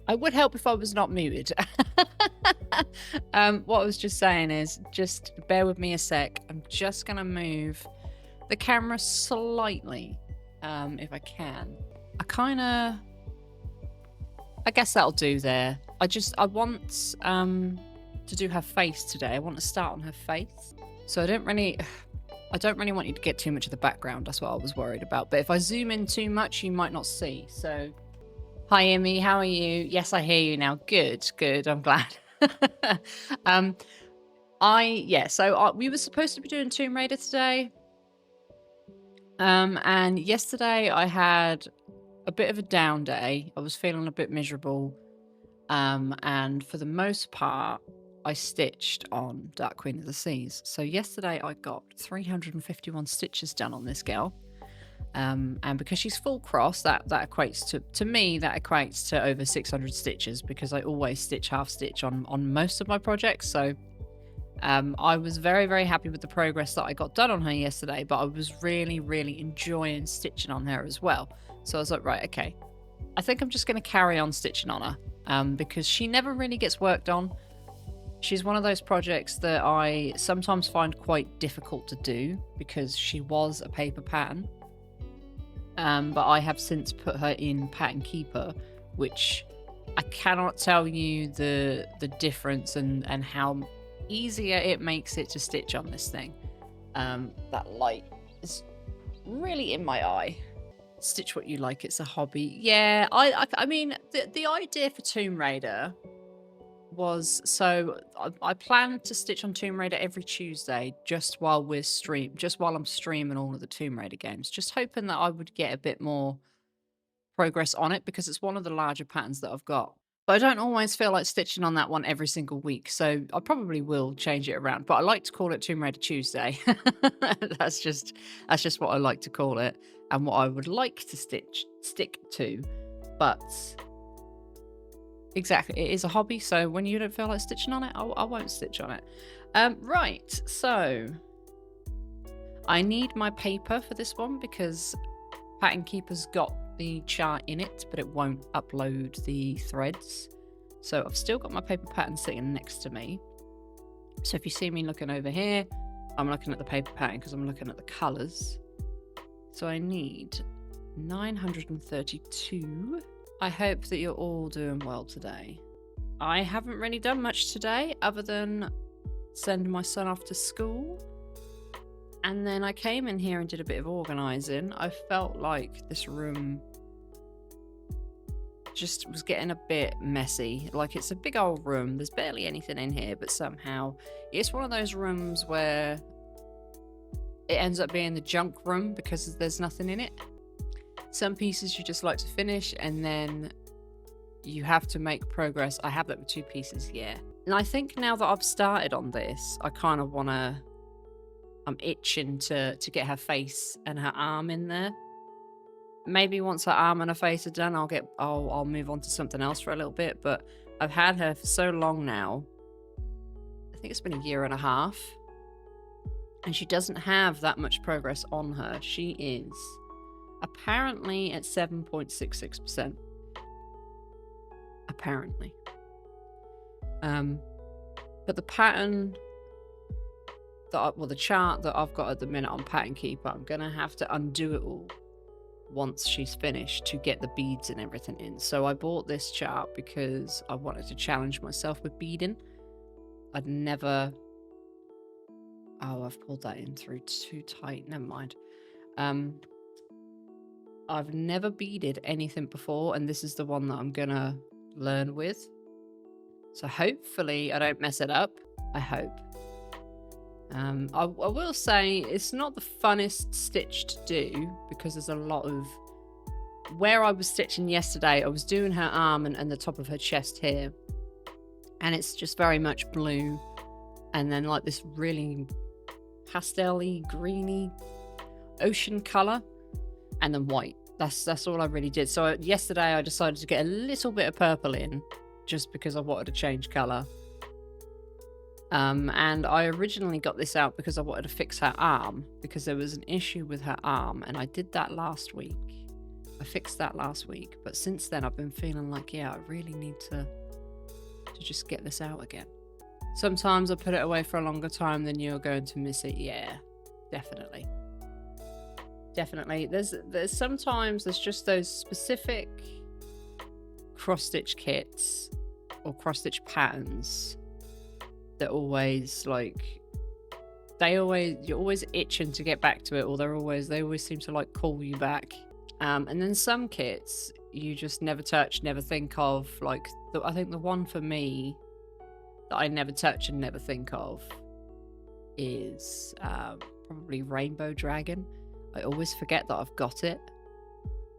I would help if I was not muted. What I was just saying is, just bear with me a sec. I'm just going to move the camera slightly, if I can. I guess that'll do there. I want to do her face today. I want to start on her face. So I don't really want you to get too much of the background. That's what I was worried about. But if I zoom in too much, you might not see. So, hi, Emmy. How are you? Yes, I hear you now. Good, good. I'm glad. We were supposed to be doing Tomb Raider today. And yesterday I had a bit of a down day. I was feeling a bit miserable. And for the most part, I stitched on Dark Queen of the Seas. So yesterday I got 351 stitches done on this girl. And because she's full cross, that equates to me, that equates to over 600 stitches, because I always stitch half stitch on most of my projects. So I was very, very happy with the progress that I got done on her yesterday, but I was really, really enjoying stitching on her as well. So I was like, right, okay, I think I'm just going to carry on stitching on her, because she never really gets worked on. She's one of those projects that I sometimes find quite difficult to do because she was a paper pattern. But I have since put her in Pattern Keeper, which I cannot tell you the difference and how easier it makes it to stitch on this thing. That light is really in my eye. Stitch what you like, it's a hobby. Yeah, I mean, the idea for Tomb Raider was, so I planned to stitch on Tomb Raider every Tuesday just while I'm streaming all of the Tomb Raider games, just hoping that I would get a bit more progress on it, because it's one of the larger patterns that I've got. But I don't always feel like stitching on that one every single week, so I probably will change it around. But I like to call it Tomb Raider Tuesday. that's just what I like to call it, and what I would like to stick to. But exactly, it is a hobby, so when you don't feel like stitching on it, I won't stitch on it. Right, so I need my paper for this one because Pattern Keeper's got the chart in it, but it won't upload the threads. So I've still got my paper pattern sitting next to me. So if you see me looking over here, I'm looking at the paper pattern because I'm looking at the colours. So I need 932. I hope that you're all doing well today. I haven't really done much today other than send my son off to school. And then I came in here and did a bit of organising. I felt like this room just was getting a bit messy. Like, it's a big old room. There's barely anything in here, but somehow it's one of those rooms where it ends up being the junk room because there's nothing in it. Some pieces you just like to finish and then you have to make progress. I have that with 2 pieces, yeah. And I think now that I've started on this, I kind of want to... I'm itching to get her face and her arm in there. Maybe once her arm and her face are done, I'll move on to something else for a little bit. But I've had her for so long now. I think it's been a year and a half. And she doesn't have that much progress on her. She is apparently at 7.66%. Apparently. But the pattern... the chart that I've got at the minute on Pattern Keeper, I'm going to have to undo it all once she's finished to get the beads and everything in. So I bought this chart because I wanted to challenge myself with beading. I'd never... Oh, I've pulled that in through too tight. Never mind. I've never beaded anything before, and this is the one that I'm going to learn with. So hopefully I don't mess it up. I hope. I will say it's not the funnest stitch to do because there's a lot of... Where I was stitching yesterday, I was doing her arm and the top of her chest here. And it's just very much blue. And then like this really pastel-y, greeny ocean colour. And then white. That's all I really did. So yesterday I decided to get a little bit of purple in just because I wanted to change colour. And I originally got this out because I wanted to fix her arm because there was an issue with her arm, and I did that last week. I fixed that last week, but since then I've been feeling like, yeah, I really need to just get this out again. Sometimes I put it away for a longer time than you're going to miss it. Yeah, definitely. Definitely. There's sometimes there's just those specific cross-stitch kits or cross-stitch patterns that always like you're always itching to get back to it, or they always seem to like call you back. And then some kits you just never touch, never think of. Like I think the one for me that I never touch and never think of is probably Rainbow Dragon. I always forget that I've got it.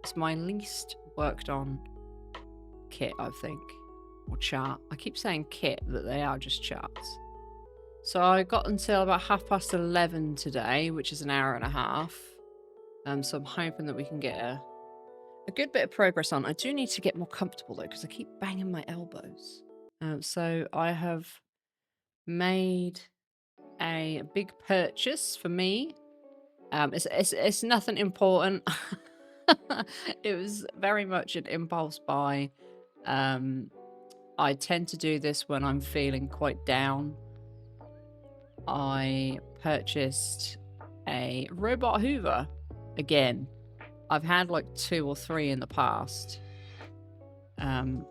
It's my least worked on kit, I think, or chart. I keep saying kit, but they are just charts. So I got until about 11:30 today, which is an hour and a half. So I'm hoping that we can get a good bit of progress on. I do need to get more comfortable though, because I keep banging my elbows. So I have made a big purchase for me. It's nothing important. It was very much an impulse buy. I tend to do this when I'm feeling quite down. I purchased a robot hoover again. I've had like 2 or 3 in the past. And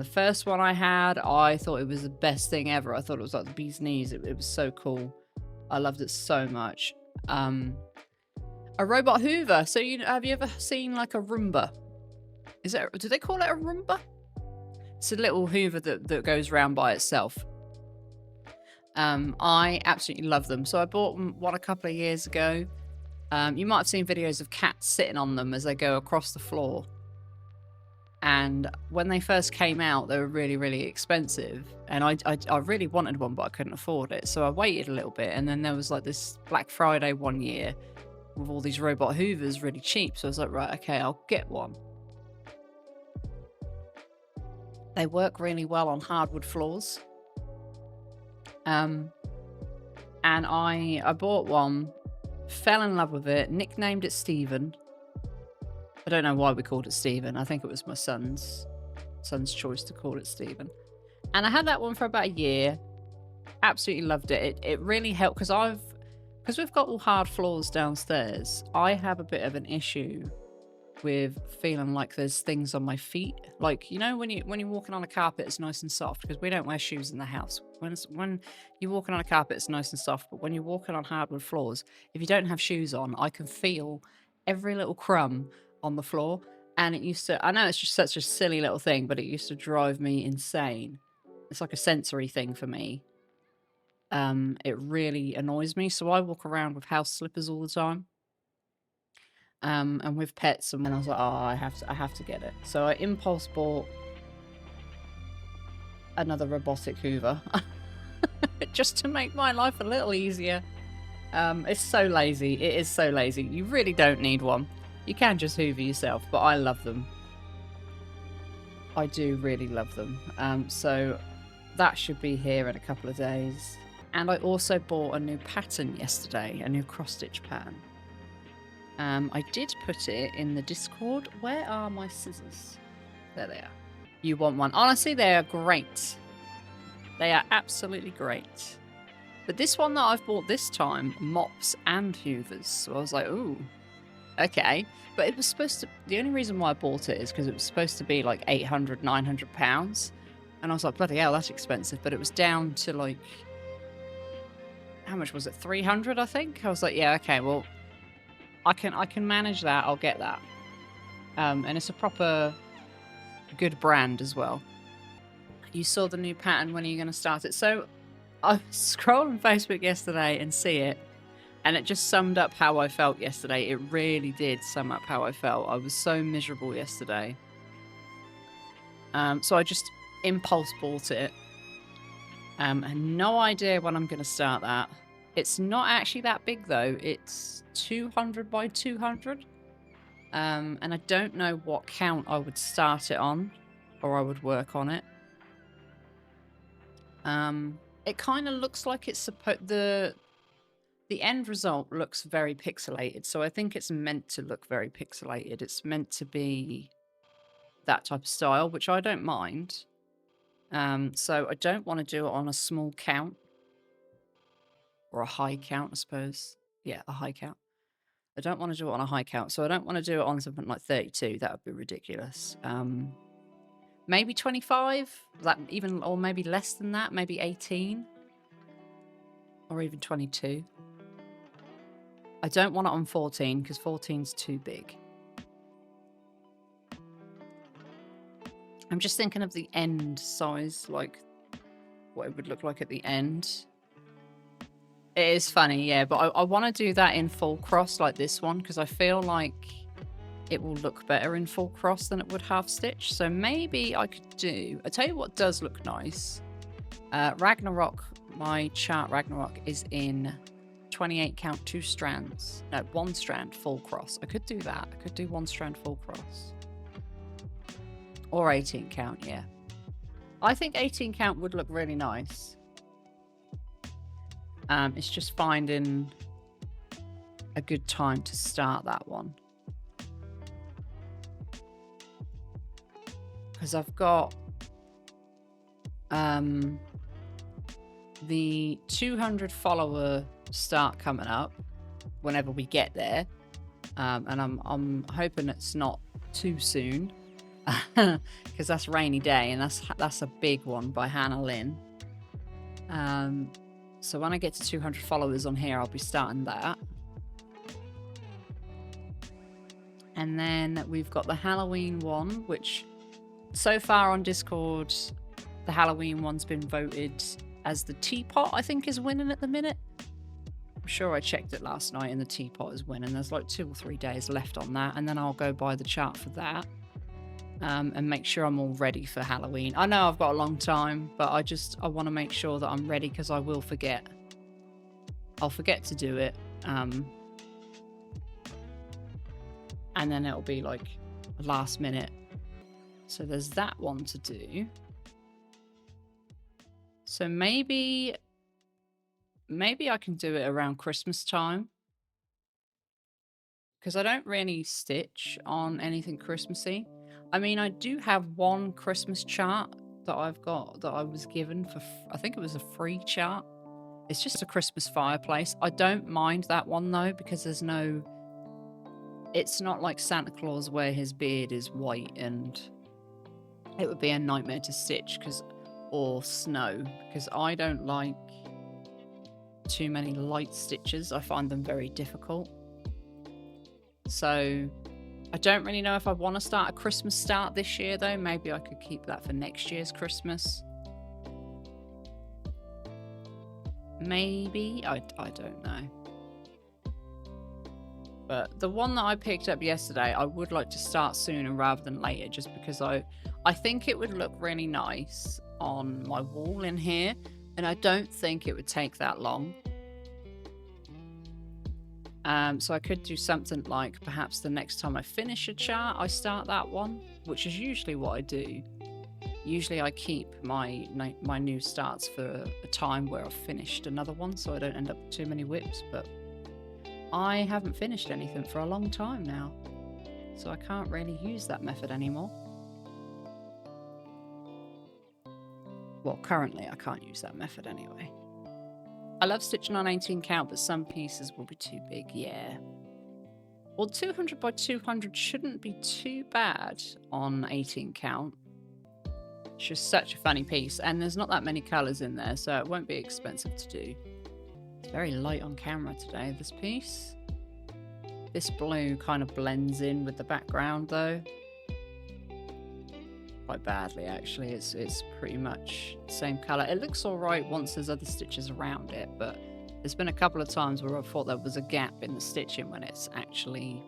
the first one I had, I thought it was the best thing ever. I thought it was like the bee's knees. It was so cool. I loved it so much. A robot hoover. So have you ever seen like a Roomba? Do they call it a Roomba? It's a little hoover that goes round by itself. I absolutely love them. So I bought one a couple of years ago. You might have seen videos of cats sitting on them as they go across the floor. And when they first came out, they were really, really expensive. And I really wanted one, but I couldn't afford it. So I waited a little bit. And then there was like this Black Friday one year with all these robot hoovers really cheap. So I was like, right, okay, I'll get one. They work really well on hardwood floors. And I bought one, fell in love with it, nicknamed it Stephen. I don't know why we called it Stephen. I think it was my son's choice to call it Stephen. And I had that one for about a year. Absolutely loved it. It really helped because we've got all hard floors downstairs. I have a bit of an issue with feeling like there's things on my feet. Like, you know, when you're walking on a carpet, it's nice and soft because we don't wear shoes in the house. When you're walking on a carpet, it's nice and soft. But when you're walking on hardwood floors, if you don't have shoes on, I can feel every little crumb on the floor. And it used to, I know it's just such a silly little thing, but it used to drive me insane. It's like a sensory thing for me. It really annoys me. So I walk around with house slippers all the time. And with pets, and I was like, oh, I have to get it. So I impulse bought another robotic hoover just to make my life a little easier. It's so lazy. It is so lazy. You really don't need one. You can just hoover yourself, but I love them. I do really love them. So that should be here in a couple of days. And I also bought a new pattern yesterday, a new cross-stitch pattern. I did put it in the Discord. Where are my scissors? There they are. You want one? Honestly, they are great. They are absolutely great. But this one that I've bought this time mops and hoovers. So I was like, ooh, okay. But it was supposed to... The only reason why I bought it is because it was supposed to be like £800, £900. And I was like, bloody hell, that's expensive. But it was down to like... How much was it? 300, I think? I was like, yeah, okay, well... I can manage that. I'll get that. And it's a proper good brand as well. You saw the new pattern. When are you going to start it? So I was scrolling Facebook yesterday and see it. And it just summed up how I felt yesterday. It really did sum up how I felt. I was so miserable yesterday. So I just impulse bought it. I had no idea when I'm going to start that. It's not actually that big though. It's 200 by 200. And I don't know what count I would start it on, or I would work on it. It kind of looks like it's supposed... the end result looks very pixelated, so I think it's meant to look very pixelated. It's meant to be that type of style, which I don't mind. So I don't want to do it on a small count. Or a high count, I suppose. Yeah, a high count. I don't want to do it on a high count, so I don't want to do it on something like 32. That would be ridiculous. Maybe 25, even, or maybe less than that. Maybe 18, or even 22. I don't want it on 14 because 14's too big. I'm just thinking of the end size, like what it would look like at the end. It is funny, yeah, but I want to do that in full cross like this one because I feel like it will look better in full cross than it would half stitch. So maybe I could do... I'll tell you what does look nice. Ragnarok, my chart Ragnarok is in 28 count 2 strands. No, 1 strand full cross. I could do that. I could do 1 strand full cross. Or 18 count, yeah. I think 18 count would look really nice. It's just finding a good time to start that one. Because I've got the 200 follower start coming up whenever we get there. And I'm hoping it's not too soon. Because that's Rainy Day and that's a big one by Hannah Lynn. So when I get to 200 followers on here, I'll be starting that. And then we've got the Halloween one, which so far on Discord, the Halloween one's been voted as the teapot, I think, is winning at the minute. I'm sure I checked it last night and the teapot is winning. There's like 2 or 3 days left on that. And then I'll go buy the chart for that. And make sure I'm all ready for Halloween. I know I've got a long time, but I want to make sure that I'm ready because I will forget. I'll forget to do it. And then it'll be like last minute. So there's that one to do. So maybe I can do it around Christmas time. Because I don't really stitch on anything Christmassy. I mean, I do have one Christmas chart that I've got that I was given for, I think it was a free chart. It's just a Christmas fireplace. I don't mind that one though, because there's no, it's not like Santa Claus where his beard is white and it would be a nightmare to stitch or snow, because I don't like too many light stitches. I find them very difficult. So I don't really know if I want to start a Christmas start this year, though. Maybe I could keep that for next year's Christmas. Maybe. I don't know. But the one that I picked up yesterday, I would like to start sooner rather than later, just because I think it would look really nice on my wall in here. And I don't think it would take that long. So I could do something like perhaps the next time I finish a chart, I start that one, which is usually what I do. Usually I keep my new starts for a time where I've finished another one, so I don't end up with too many whips, but I haven't finished anything for a long time now, so I can't really use that method anymore. Well, currently I can't use that method anyway. I love stitching on 18 count, but some pieces will be too big, yeah. Well, 200 by 200 shouldn't be too bad on 18 count. It's just such a funny piece, and there's not that many colours in there, so it won't be expensive to do. It's very light on camera today, this piece. This blue kind of blends in with the background, though. Quite badly, actually. It's pretty much the same colour. It looks alright once there's other stitches around it, but there's been a couple of times where I thought there was a gap in the stitching when it's actually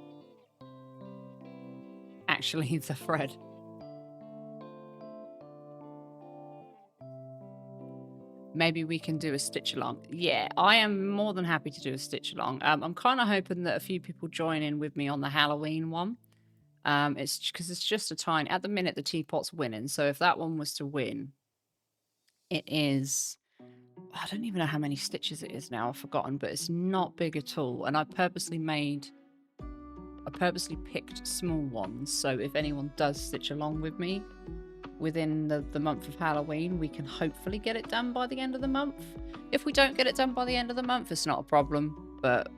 the thread. Maybe we can do a stitch along. Yeah, I am more than happy to do a stitch along. I'm kind of hoping that a few people join in with me on the Halloween one. It's because it's just a tiny, at the minute the teapot's winning, so if that one was to win, it is, I don't even know how many stitches it is now. I've forgotten, but it's not big at all. And I purposely picked small ones. So if anyone does stitch along with me within the month of Halloween, we can hopefully get it done by the end of the month. If we don't get it done by the end of the month, it's not a problem. But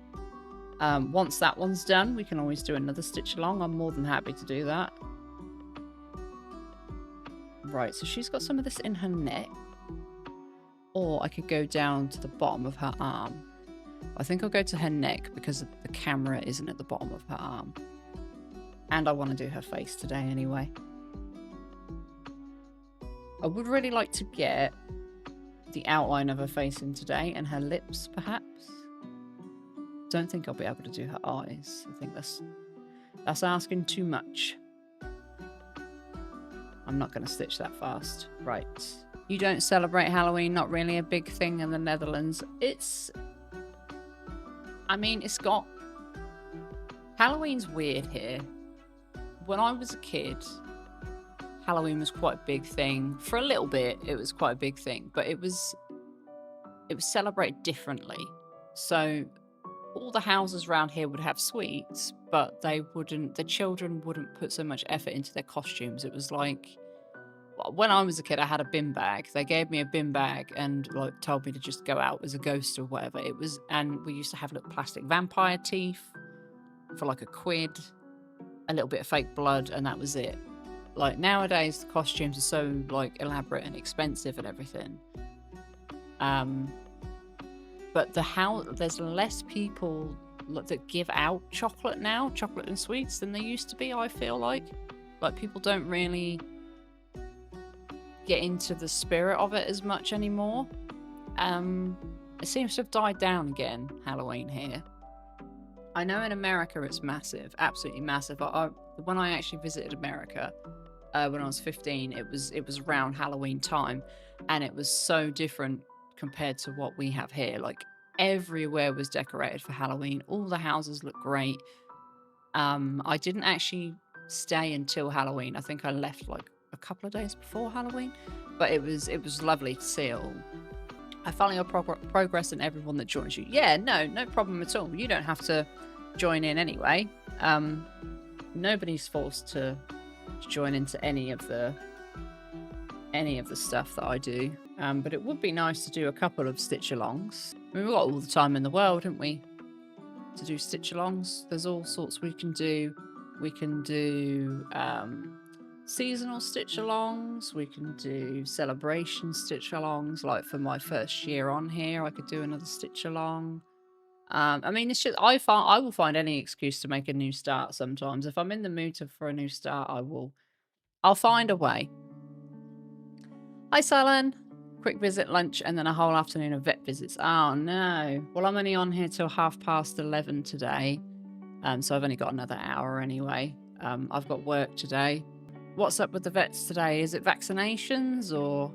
once that one's done, we can always do another stitch along. I'm more than happy to do that. Right, so she's got some of this in her neck. Or I could go down to the bottom of her arm. I think I'll go to her neck because the camera isn't at the bottom of her arm. And I want to do her face today anyway. I would really like to get the outline of her face in today and her lips, perhaps. Don't think I'll be able to do her eyes. I think that's asking too much. I'm not going to stitch that fast. Right. You don't celebrate Halloween, not really a big thing in the Netherlands. I mean, it's got... Halloween's weird here. When I was a kid, Halloween was quite a big thing. For a little bit, it was quite a big thing. But it was celebrated differently. So all the houses around here would have sweets, but the children wouldn't put so much effort into their costumes. It was like... When I was a kid, I had a bin bag. They gave me a bin bag and like told me to just go out as a ghost or whatever. It was, and we used to have little plastic vampire teeth for like £1, a little bit of fake blood, and that was it. Like nowadays, the costumes are so like elaborate and expensive and everything. But there's less people that give out chocolate and sweets, than there used to be. I feel like people don't really get into the spirit of it as much anymore. It seems to have died down again, Halloween here. I know in America it's massive, absolutely massive. When I actually visited America when I was 15, it was around Halloween time, and it was so different compared to what we have here. Like everywhere was decorated for Halloween. All the houses look great. I didn't actually stay until Halloween. I think I left like a couple of days before Halloween, but it was lovely to see it all. I follow your progress and everyone that joins you. Yeah, no problem at all. You don't have to join in anyway. Nobody's forced to join into any of the stuff that I do. But it would be nice to do a couple of stitch alongs. I mean, we've got all the time in the world, haven't we, to do stitch alongs. There's all sorts we can do. We can do seasonal stitch alongs, we can do celebration stitch alongs. Like for my first year on here, I could do another stitch along. I mean, it's just I will find any excuse to make a new start sometimes. If I'm in the mood for a new start, I'll find a way. Hi Sullen. Quick visit, lunch, and then a whole afternoon of vet visits. Oh no. Well, I'm only on here till 11:30 today. So I've only got another hour anyway. I've got work today. What's up with the vets today? Is it vaccinations, or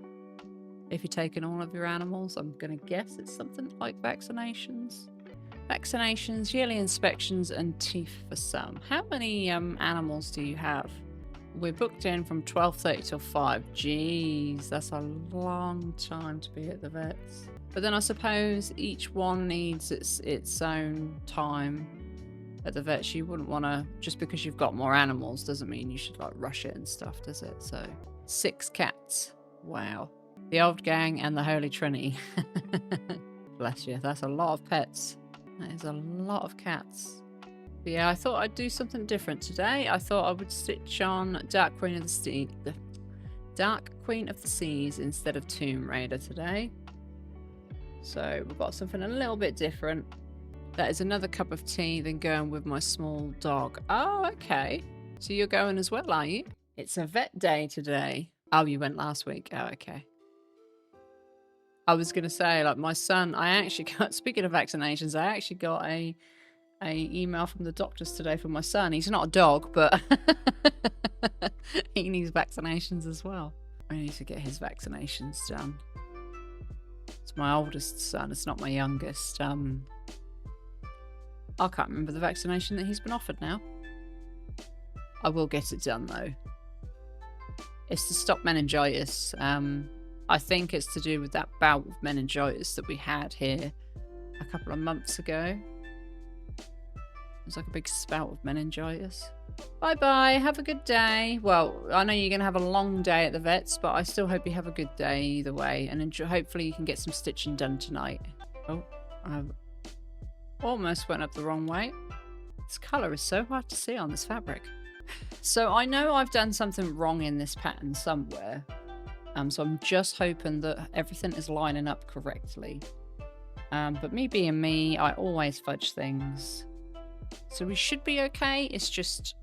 if you're taking all of your animals? I'm going to guess it's something like vaccinations. Vaccinations, yearly inspections, and teeth for some. How many animals do you have? We're booked in from 12:30 till 5. Jeez, that's a long time to be at the vets. But then I suppose each one needs its own time at the vets. You wouldn't want to, just because you've got more animals doesn't mean you should like rush it and stuff, does it? So 6 cats. Wow. The old gang and the Holy Trinity. Bless you. That's a lot of pets. That is a lot of cats. But yeah, I thought I'd do something different today. I thought I would stitch on Dark Queen of the Seas instead of Tomb Raider today. So we've got something a little bit different. That is another cup of tea, then going with my small dog. Oh, okay. So you're going as well, are you? It's a vet day today. Oh, you went last week. Oh, okay. I was going to say, like, my son, I actually got, speaking of vaccinations, I actually got a email from the doctors today for my son. He's not a dog, but he needs vaccinations as well. I need to get his vaccinations done. It's my oldest son. It's not my youngest. I can't remember the vaccination that he's been offered now. I will get it done though. It's to stop meningitis. I think it's to do with that bout of meningitis that we had here a couple of months ago. It was like a big spout of meningitis. Bye-bye. Have a good day. Well, I know you're going to have a long day at the vets, but I still hope you have a good day either way. And hopefully you can get some stitching done tonight. Oh, I almost went up the wrong way. This colour is so hard to see on this fabric. So I know I've done something wrong in this pattern somewhere. So I'm just hoping that everything is lining up correctly. But me being me, I always fudge things. So we should be okay. It's just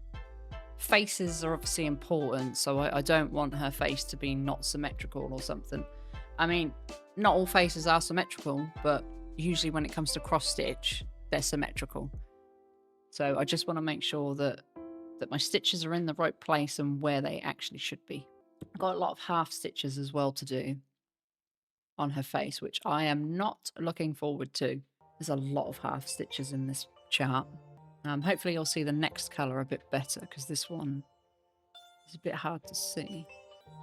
faces are obviously important. So I don't want her face to be not symmetrical or something. I mean, not all faces are symmetrical, but usually when it comes to cross stitch, they're symmetrical. So I just want to make sure that my stitches are in the right place and where they actually should be. I've got a lot of half stitches as well to do on her face, which I am not looking forward to. There's a lot of half stitches in this chart. Hopefully you'll see the next colour a bit better, because this one is a bit hard to see.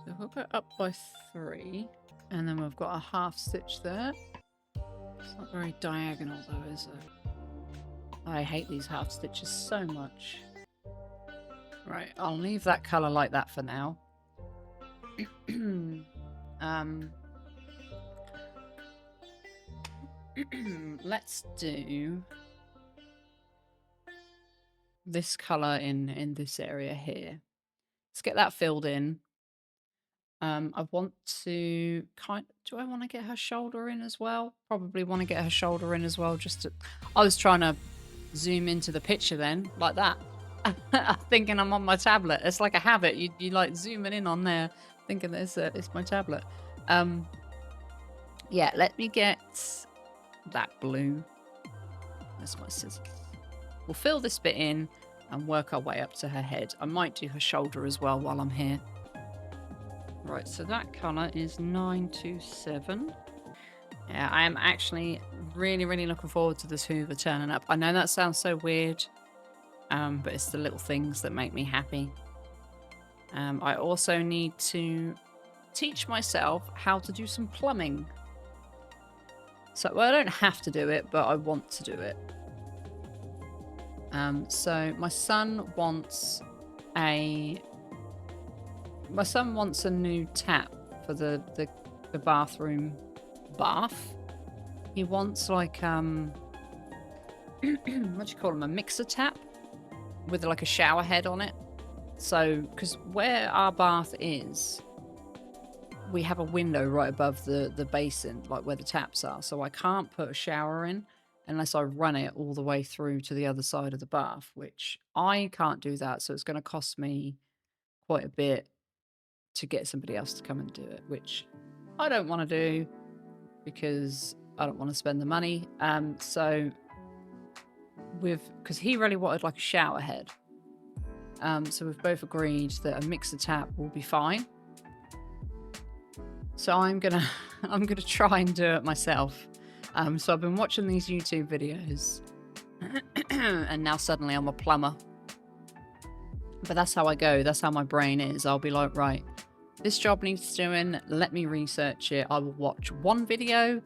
So we'll go up by 3, and then we've got a half stitch there. It's not very diagonal though, is it? I hate these half stitches so much. Right, I'll leave that colour like that for now. Let's do this colour in this area here. Let's get that filled in. I want to do I want to get her shoulder in as well? Probably want to get her shoulder in as well. I was trying to zoom into the picture then, like that. I'm thinking I'm on my tablet. It's like a habit. You like zooming in on there, thinking that it's my tablet. Yeah, let me get that blue. That's my scissors. We'll fill this bit in and work our way up to her head. I might do her shoulder as well while I'm here. Right, so that colour is 927. Yeah, I am actually really, really looking forward to this Hoover turning up. I know that sounds so weird, but it's the little things that make me happy. I also need to teach myself how to do some plumbing. So, well, I don't have to do it, but I want to do it. So my son wants a new tap for the bathroom bath. He wants like what do you call them, a mixer tap with like a shower head on it. So because where our bath is, we have a window right above the basin, like where the taps are, so I can't put a shower in unless I run it all the way through to the other side of the bath, which I can't do that, so it's going to cost me quite a bit to get somebody else to come and do it, which I don't want to do because I don't want to spend the money. So because he really wanted like a shower head, so we've both agreed that a mixer tap will be fine. So I'm gonna try and do it myself. So I've been watching these YouTube videos and now suddenly I'm a plumber. But that's how I go. That's how my brain is. I'll be like, right, this job needs doing. Let me research it. I will watch 1 video,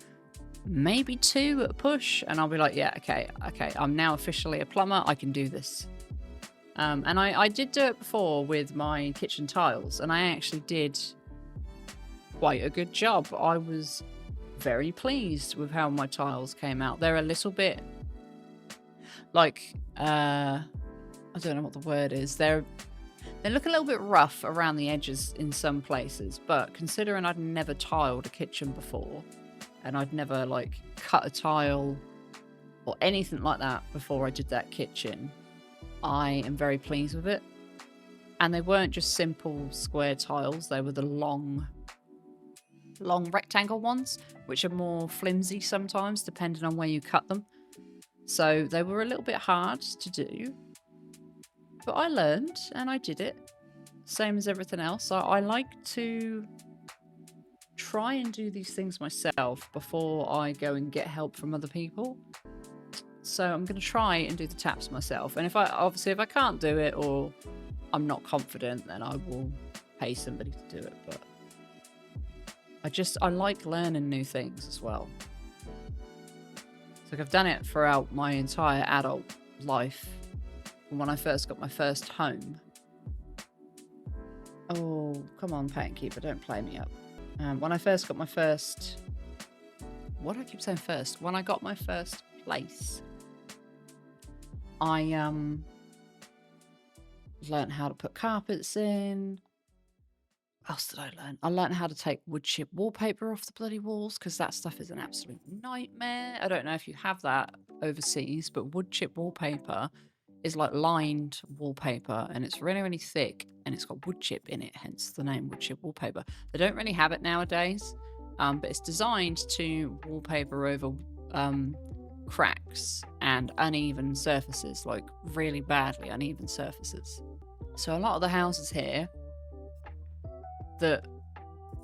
maybe 2 at a push. And I'll be like, yeah, okay. I'm now officially a plumber. I can do this. And I did do it before with my kitchen tiles. And I actually did quite a good job. I was very pleased with how my tiles came out. They're a little bit like I don't know what the word is. They look a little bit rough around the edges in some places, but considering I'd never tiled a kitchen before and I'd never like cut a tile or anything like that before I did that kitchen, I am very pleased with it. And they weren't just simple square tiles, they were the long rectangle ones, which are more flimsy sometimes depending on where you cut them. So they were a little bit hard to do, but I learned and I did it. Same as everything else. I like to try and do these things myself before I go and get help from other people. So I'm going to try and do the taps myself. And if I can't do it or I'm not confident, then I will pay somebody to do it. But I like learning new things as well. Like I've done it throughout my entire adult life. When I first got my first home. Oh, come on, Patternkeeper, don't play me up. When I first got my first... What do I keep saying first? When I got my first place, I learned how to put carpets in. What else did I learn? I learned how to take wood chip wallpaper off the bloody walls because that stuff is an absolute nightmare. I don't know if you have that overseas, but wood chip wallpaper is like lined wallpaper and it's really, really thick and it's got wood chip in it, hence the name wood chip wallpaper. They don't really have it nowadays, but it's designed to wallpaper over cracks and uneven surfaces, like really badly uneven surfaces. So a lot of the houses here that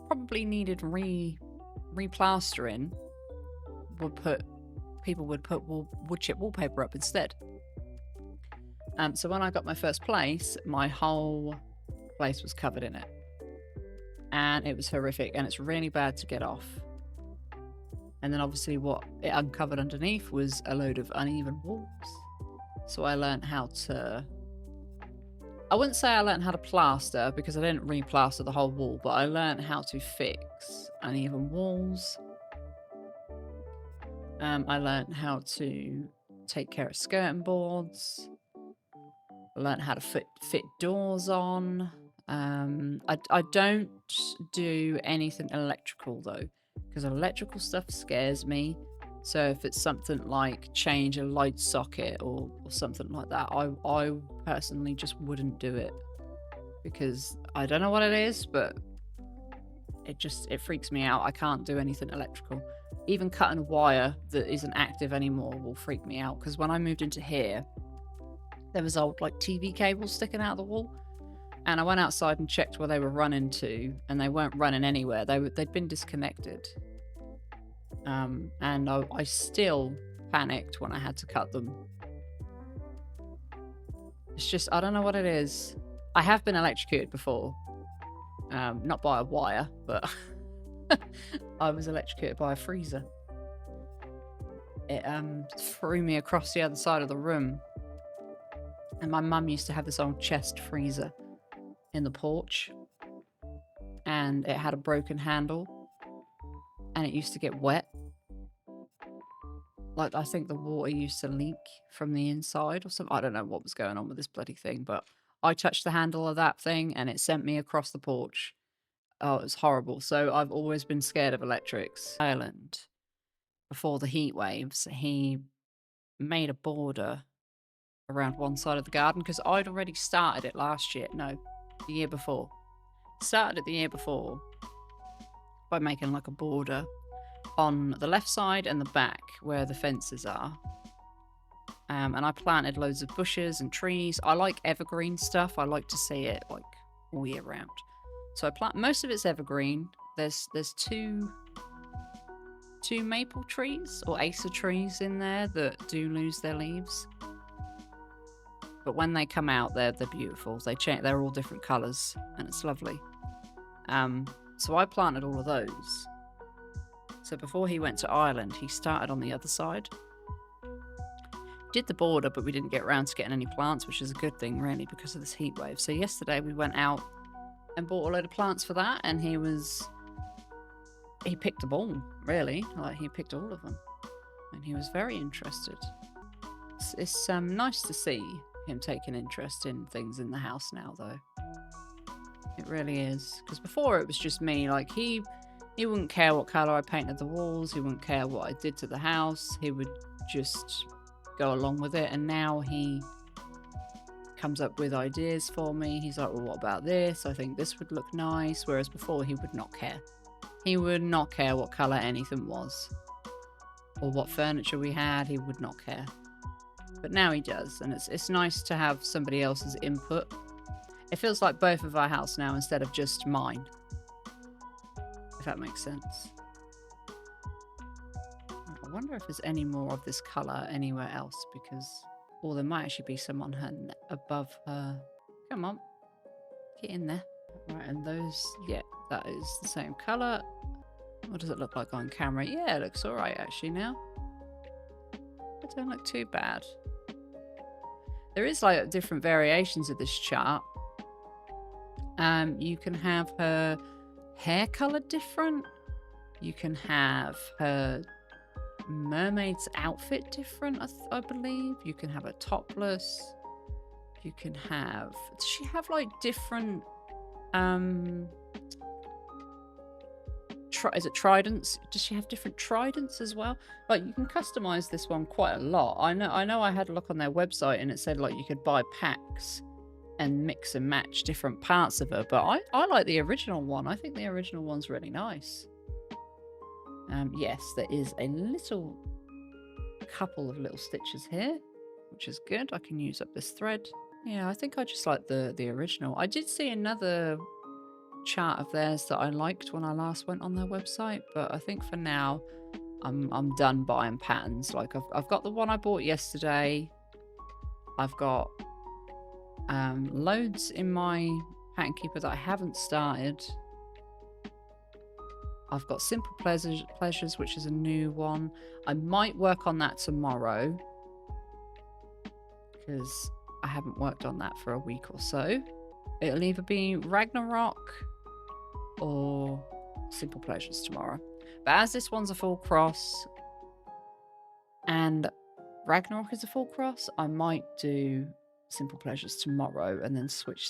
probably needed replastering people would put wood chip wallpaper up instead. So when I got my first place, my whole place was covered in it. And it was horrific, and it's really bad to get off. And then obviously what it uncovered underneath was a load of uneven walls. So I learned how to... I wouldn't say I learned how to plaster, because I didn't re-plaster the whole wall, but I learned how to fix uneven walls. I learned how to take care of skirting boards. I learned how to fit doors on. I don't do anything electrical though, because electrical stuff scares me. So if it's something like change a light socket or something like that, I personally just wouldn't do it, because I don't know what it is, but it freaks me out. I can't do anything electrical. Even cutting wire that isn't active anymore will freak me out, because when I moved into here, there was old like TV cables sticking out of the wall, and I went outside and checked where they were running to, and they weren't running anywhere. They'd been disconnected. And I still panicked when I had to cut them. It's just, I don't know what it is. I have been electrocuted before. Not by a wire, but I was electrocuted by a freezer. It threw me across the other side of the room. And my mum used to have this old chest freezer in the porch. And it had a broken handle. And it used to get wet. Like, I think the water used to leak from the inside or something. I don't know what was going on with this bloody thing, but I touched the handle of that thing and it sent me across the porch. Oh, it was horrible. So I've always been scared of electrics. Ireland, before the heat waves, he made a border around one side of the garden, because I'd already started it last year. No, the year before. Started it the year before by making like a border on the left side and the back where the fences are. And I planted loads of bushes and trees. I like evergreen stuff. I like to see it like all year round. So I plant, most of it's evergreen. There's two maple trees or acer trees in there that do lose their leaves. But when they come out, they're beautiful. They're all different colours, and it's lovely. So I planted all of those. So before he went to Ireland, he started on the other side. Did the border, but we didn't get around to getting any plants, which is a good thing, really, because of this heat wave. So yesterday we went out and bought a load of plants for that, and he picked them all, really. Like, he picked all of them, and he was very interested. It's nice to see him taking interest in things in the house now, though. It really is. Because before it was just me. Like, he wouldn't care what colour I painted the walls. He wouldn't care what I did to the house. He would just go along with it. And now he comes up with ideas for me. He's like, well, what about this? I think this would look nice. Whereas before, he would not care. He would not care what colour anything was. Or what furniture we had. He would not care. But now he does, and it's nice to have somebody else's input. It feels like both of our house now instead of just mine. If that makes sense. I wonder if there's any more of this colour anywhere else, because... Or there might actually be some on her above her. Come on. Get in there. Right, and those... Yeah, that is the same colour. What does it look like on camera? Yeah, it looks all right actually now. It don't look too bad. There is like different variations of this chart. You can have her hair color different. You can have her mermaid's outfit different, I believe. You can have her topless. You can have... Does she have like different... is it tridents? Does she have different tridents as well? Like, you can customize this one quite a lot. I know I had a look on their website and it said like you could buy packs and mix and match different parts of her, but I like the original one. I think the original one's really nice. Yes, there is a couple of little stitches here, which is good. I can use up this thread. Yeah, I think I just like the original. I did see another chart of theirs that I liked when I last went on their website, but I think for now I'm done buying patterns. Like I've got the one I bought yesterday. I've got loads in my pattern keeper that I haven't started. I've got Simple Pleasures, which is a new one. I might work on that tomorrow because I haven't worked on that for a week or so. It'll either be Ragnarok or Simple Pleasures tomorrow. But as this one's a full cross and Ragnarok is a full cross, I might do Simple Pleasures tomorrow and then switch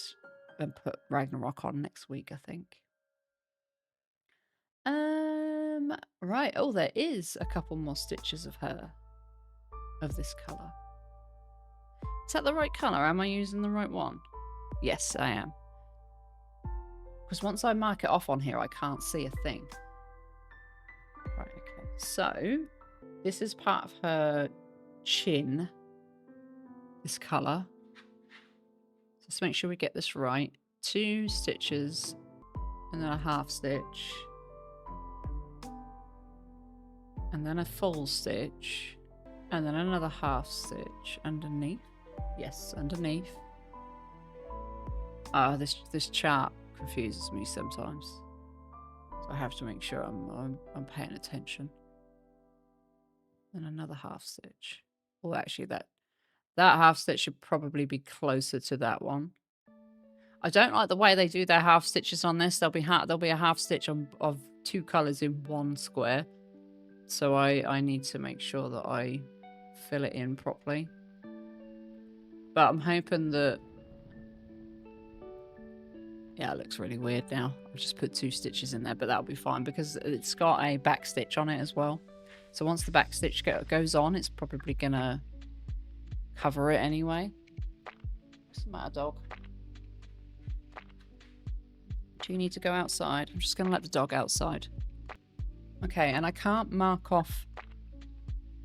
and put Ragnarok on next week, I think. Right. Oh, there is a couple more stitches of her, of this colour. Is that the right colour? Am I using the right one? Yes, I am. Because once I mark it off on here, I can't see a thing. Right, okay. So, this is part of her chin, this colour. So let's make sure we get this right. 2 stitches, and then a half stitch. And then a full stitch. And then another half stitch underneath. Yes, underneath. This chart confuses me sometimes, so I have to make sure I'm paying attention. And another half stitch. Well, actually, that half stitch should probably be closer to that one. I don't like the way they do their half stitches on this. There'll be a half stitch of 2 colors in one square, so I need to make sure that I fill it in properly. But I'm hoping that... Yeah, it looks really weird now. I've just put 2 stitches in there, but that'll be fine because it's got a back stitch on it as well. So once the back stitch goes on, it's probably gonna cover it anyway. What's the matter, dog? Do you need to go outside? I'm just gonna let the dog outside. Okay, and I can't mark off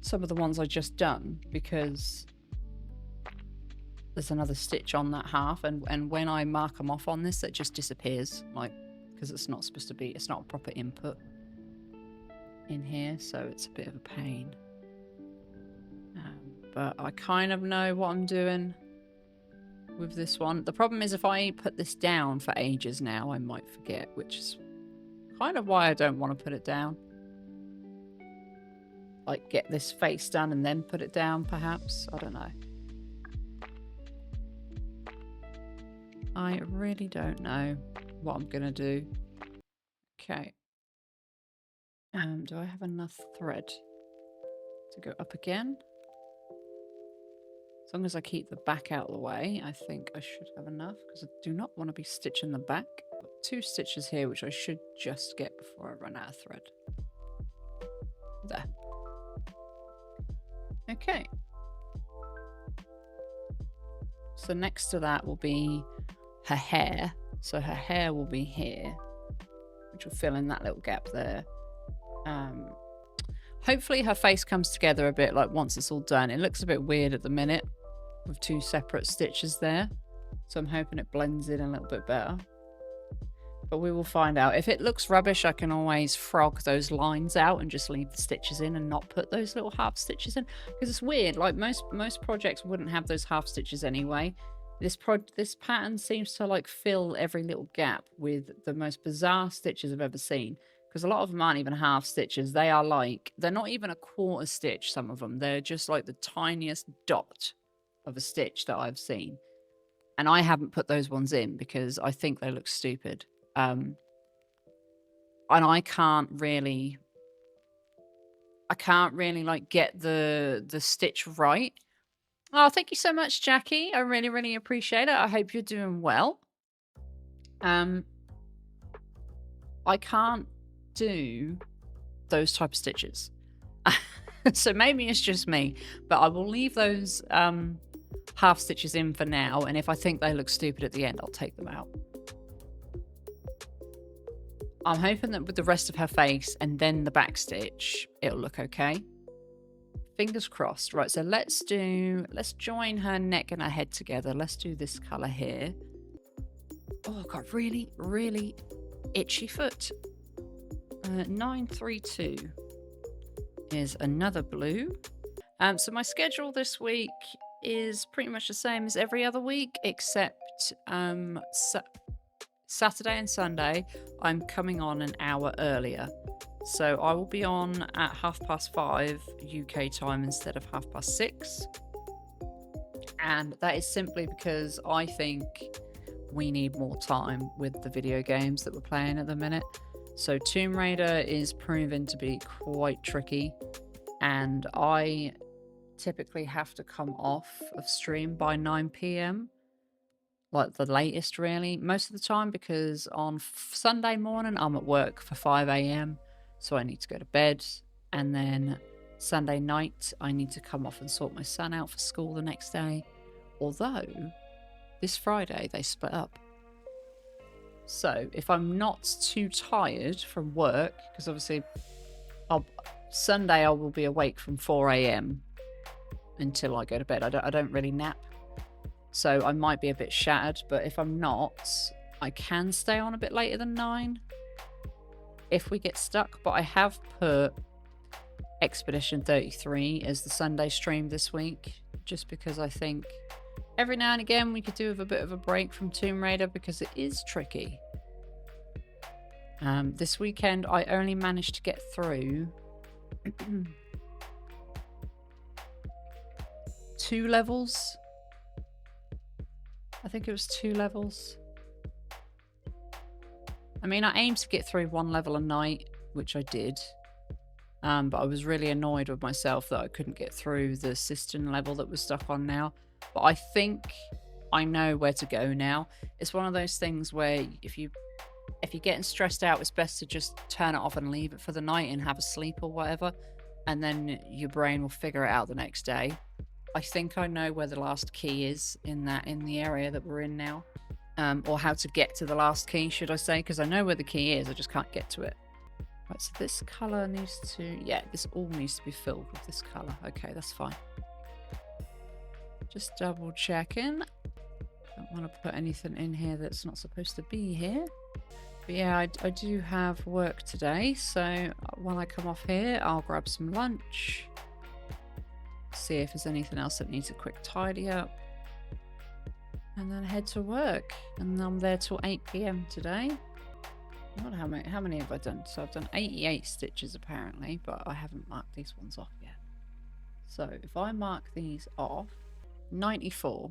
some of the ones I just done because there's another stitch on that half, and when I mark them off on this, it just disappears, like, because it's not supposed to be, it's not a proper input in here, so it's a bit of a pain. But I kind of know what I'm doing with this one. The problem is if I put this down for ages now, I might forget, which is kind of why I don't want to put it down. Like, get this face done and then put it down, perhaps. I don't know. I really don't know what I'm gonna do. Okay. Do I have enough thread to go up again? As long as I keep the back out of the way, I think I should have enough, because I do not want to be stitching the back. I've got 2 stitches here, which I should just get before I run out of thread. There. Okay. So next to that will be her hair. So her hair will be here, which will fill in that little gap there. Hopefully her face comes together a bit, like once it's all done. It looks a bit weird at the minute with 2 separate stitches there, so I'm hoping it blends in a little bit better, but we will find out. If it looks rubbish, I can always frog those lines out and just leave the stitches in and not put those little half stitches in, because it's weird, like most projects wouldn't have those half stitches anyway. This pattern seems to like fill every little gap with the most bizarre stitches I've ever seen, because a lot of them aren't even half stitches. They are like, they're not even a quarter stitch, some of them. They're just like the tiniest dot of a stitch that I've seen. And I haven't put those ones in because I think they look stupid. And I can't really like get the stitch right. Oh, thank you so much, Jackie. I really, really appreciate it. I hope you're doing well. I can't do those type of stitches. So maybe it's just me, but I will leave those half stitches in for now, and if I think they look stupid at the end, I'll take them out. I'm hoping that with the rest of her face and then the back stitch, it'll look okay. Fingers crossed. Right, so let's join her neck and her head together. Let's do this color here. Oh, I've got really, really itchy foot. 932 is another blue. So my schedule this week is pretty much the same as every other week, except Saturday and Sunday I'm coming on an hour earlier. So I will be on at 5:30 UK time instead of 6:30. And that is simply because I think we need more time with the video games that we're playing at the minute. So Tomb Raider is proven to be quite tricky, and I typically have to come off of stream by 9 PM, like the latest really, most of the time, because on Sunday morning I'm at work for 5 AM, so I need to go to bed, and then Sunday night I need to come off and sort my son out for school the next day, although this Friday they split up. So if I'm not too tired from work, because obviously Sunday I will be awake from 4 AM until I go to bed. I don't really nap, so I might be a bit shattered, but if I'm not, I can stay on a bit later than 9 if we get stuck. But I have put Expedition 33 as the Sunday stream this week, just because I think every now and again we could do with a bit of a break from Tomb Raider, because it is tricky. This weekend I only managed to get through 2 levels. I think it was 2 levels. I mean, I aimed to get through 1 level a night, which I did. But I was really annoyed with myself that I couldn't get through the cistern level that we're stuck on now. But I think I know where to go now. It's one of those things where if you're getting stressed out, it's best to just turn it off and leave it for the night and have a sleep or whatever, and then your brain will figure it out the next day. I think I know where the last key is in the area that we're in now, or how to get to the last key, should I say, because I know where the key is, I just can't get to it. Right, so this color needs to, yeah, this all needs to be filled with this color. Okay, that's fine. Just double checking. Don't want to put anything in here that's not supposed to be here. But yeah, I do have work today, so when I come off here, I'll grab some lunch, see if there's anything else that needs a quick tidy up, and then head to work. And I'm there till 8 PM today. Not how many have I done? So I've done 88 stitches apparently, but I haven't marked these ones off yet. So if I mark these off, 94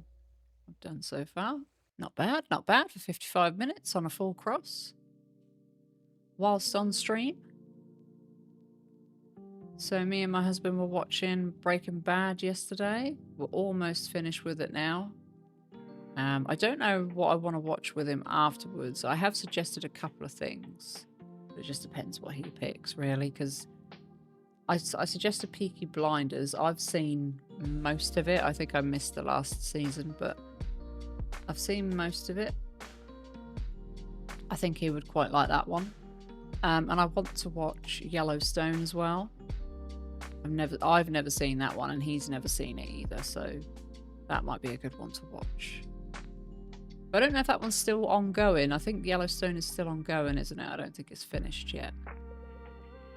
I've done so far. Not bad, not bad for 55 minutes on a full cross whilst on stream. So me and my husband were watching Breaking Bad yesterday. We're almost finished with it now. I don't know what I want to watch with him afterwards. I have suggested a couple of things. It just depends what he picks, really, because I suggested Peaky Blinders. I've seen most of it. I think I missed the last season, but I've seen most of it. I think he would quite like that one. And I want to watch Yellowstone as well. I've never seen that one, and he's never seen it either, so that might be a good one to watch. But I don't know if that one's still ongoing. I think Yellowstone is still ongoing, isn't it? I don't think it's finished yet.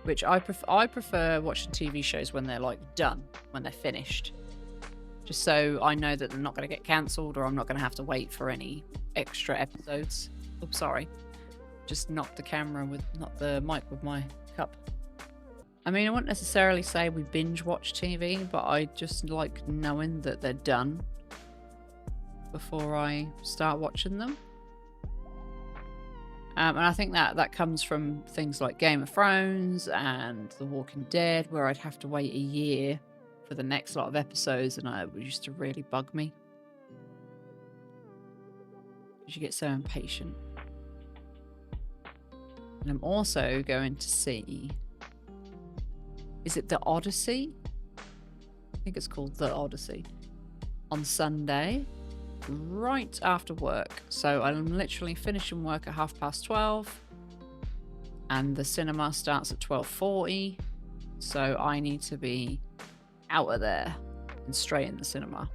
Which I prefer watching TV shows when they're like done, when they're finished. Just so I know that they're not going to get cancelled, or I'm not going to have to wait for any extra episodes. Oops, sorry. just knock the mic with my cup. I mean, I wouldn't necessarily say we binge watch TV, but I just like knowing that they're done before I start watching them. And I think that comes from things like Game of Thrones and The Walking Dead, where I'd have to wait a year for the next lot of episodes, and it used to really bug me. Because you get so impatient. And I'm also going to see... Is it The Odyssey? I think it's called The Odyssey. On Sunday. Right after work. So I'm literally finishing work at 12:30 and the cinema starts at 12:40, so I need to be out of there and straight in the cinema.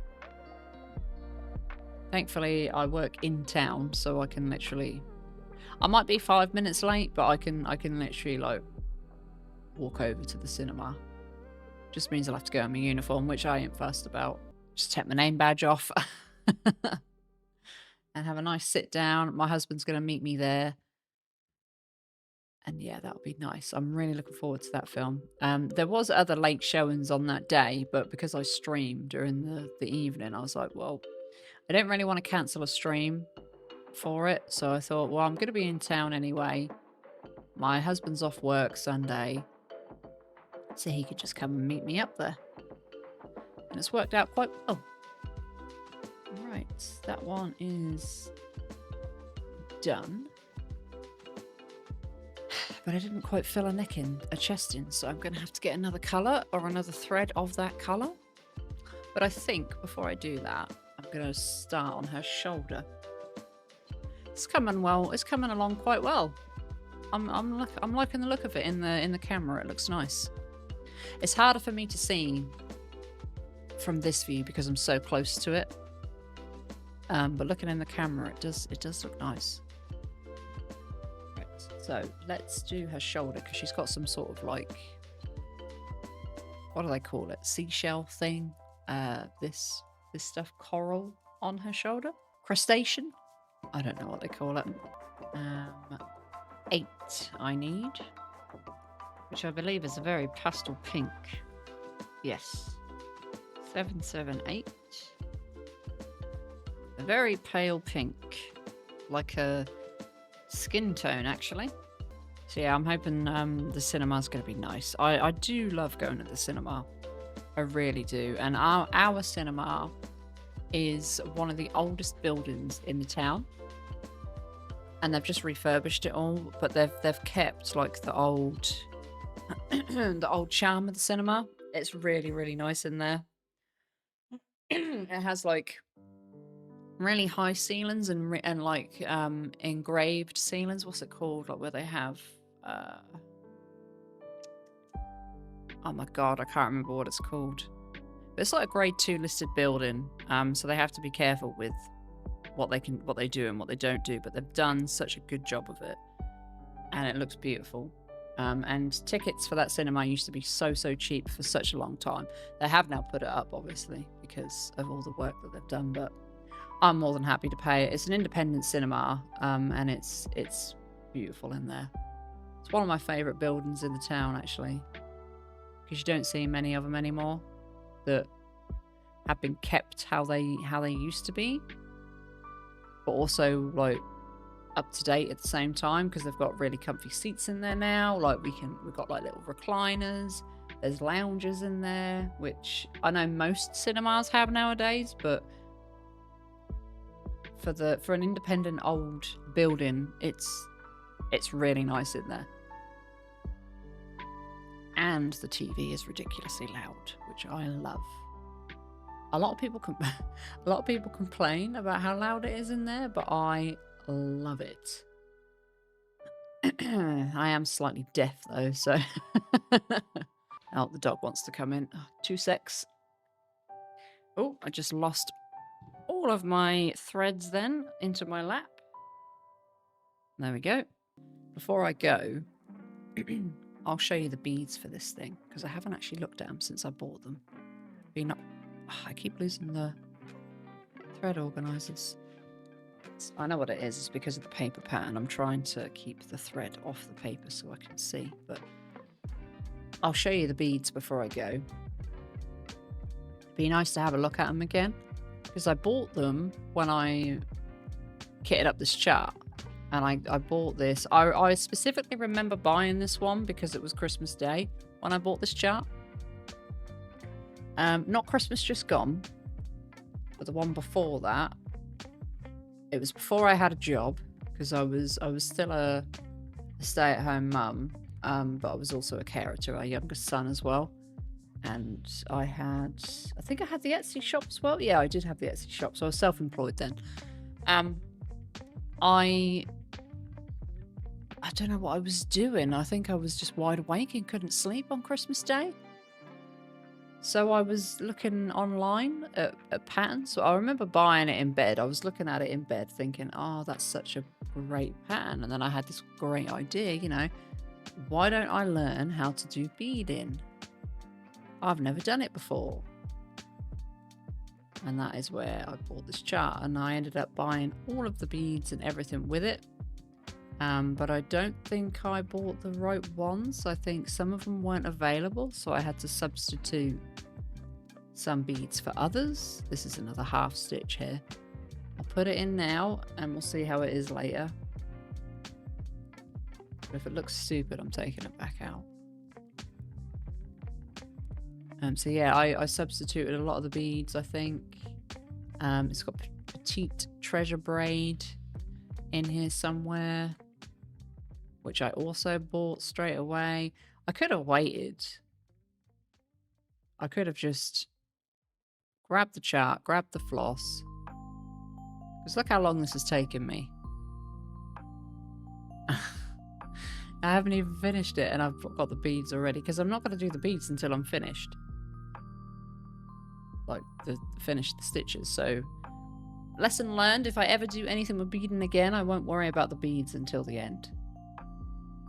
Thankfully I work in town, so I can literally, I might be 5 minutes late, but I can literally like walk over to the cinema. Just means I'll have to go in my uniform, which I ain't fussed about. Just take my name badge off. And have a nice sit down. My husband's going to meet me there. And yeah, that'll be nice. I'm really looking forward to that film. There was other late showings on that day, but because I streamed during the evening, I was like, well, I don't really want to cancel a stream for it. So I thought, well, I'm going to be in town anyway. My husband's off work Sunday, so he could just come and meet me up there. And it's worked out quite well. Right, that one is done. But I didn't quite fill a chest in, so I'm going to have to get another colour or another thread of that colour. But I think before I do that, I'm going to start on her shoulder. It's coming well. It's coming along quite well. I'm liking the look of it in the camera. It looks nice. It's harder for me to see from this view because I'm so close to it. But looking in the camera, it does look nice. Right, so let's do her shoulder because she's got some sort of like, what do they call it? Seashell thing. This stuff, coral on her shoulder, crustacean. I don't know what they call it. 8 I need, which I believe is a very pastel pink. Yes, 778. A very pale pink, like a skin tone actually. So yeah, I'm hoping the cinema's going to be nice. I do love going to the cinema. I really do. And our cinema is one of the oldest buildings in the town. And they've just refurbished it all, but they've kept like the old the old charm of the cinema. It's really, really nice in there. It has like really high ceilings and like engraved ceilings. What's it called? Like where they have oh my god, I can't remember what it's called. But it's like a grade 2 listed building, so they have to be careful with what they do and what they don't do. But they've done such a good job of it, and it looks beautiful. And tickets for that cinema used to be so cheap for such a long time. They have now put it up, obviously, because of all the work that they've done. But I'm more than happy to pay it. It's an independent cinema, and it's beautiful in there. It's one of my favourite buildings in the town, actually, because you don't see many of them anymore that have been kept how they used to be, but also like up to date at the same time, because they've got really comfy seats in there now. Like we've got like little recliners. There's lounges in there, which I know most cinemas have nowadays, but for an independent old building, it's really nice in there. And the TV is ridiculously loud, which I love. A lot of people complain about how loud it is in there, but I love it. I am slightly deaf though, so oh, the dog wants to come in. Oh, 2 secs. Oh, I just lost all of my threads then into my lap. There we go. Before I go, I'll show you the beads for this thing, because I haven't actually looked at them since I bought them. I keep losing the thread organisers. I know what it is. It's because of the paper pattern. I'm trying to keep the thread off the paper so I can see. But I'll show you the beads before I go. Be nice to have a look at them again. Because I bought them when I kitted up this chart. And I bought this. I specifically remember buying this one because it was Christmas Day when I bought this chart. Not Christmas just gone, but the one before that. It was before I had a job because I was still a stay-at-home mum, but I was also a carer to our youngest son as well. And I think I had the Etsy shop as well. Yeah, I did have the Etsy shop, so I was self-employed then. I don't know what I was doing. I think I was just wide awake and couldn't sleep on Christmas Day. So I was looking online at patterns. So I remember buying it in bed. I was looking at it in bed thinking, oh, that's such a great pattern. And then I had this great idea, you know, why don't I learn how to do beading? I've never done it before. And that is where I bought this chart. And I ended up buying all of the beads and everything with it. But I don't think I bought the right ones. I think some of them weren't available, so I had to substitute some beads for others. This is another half stitch here. I'll put it in now and we'll see how it is later. But if it looks stupid, I'm taking it back out. So yeah, I substituted a lot of the beads, I think. It's got petite treasure braid in here somewhere, which I also bought straight away. I could have waited. I could have just grabbed the chart, grabbed the floss. Because look how long this has taken me. I haven't even finished it and I've got the beads already. Because I'm not going to do the beads until I'm finished. Like, finish the stitches. So, lesson learned, if I ever do anything with beading again, I won't worry about the beads until the end.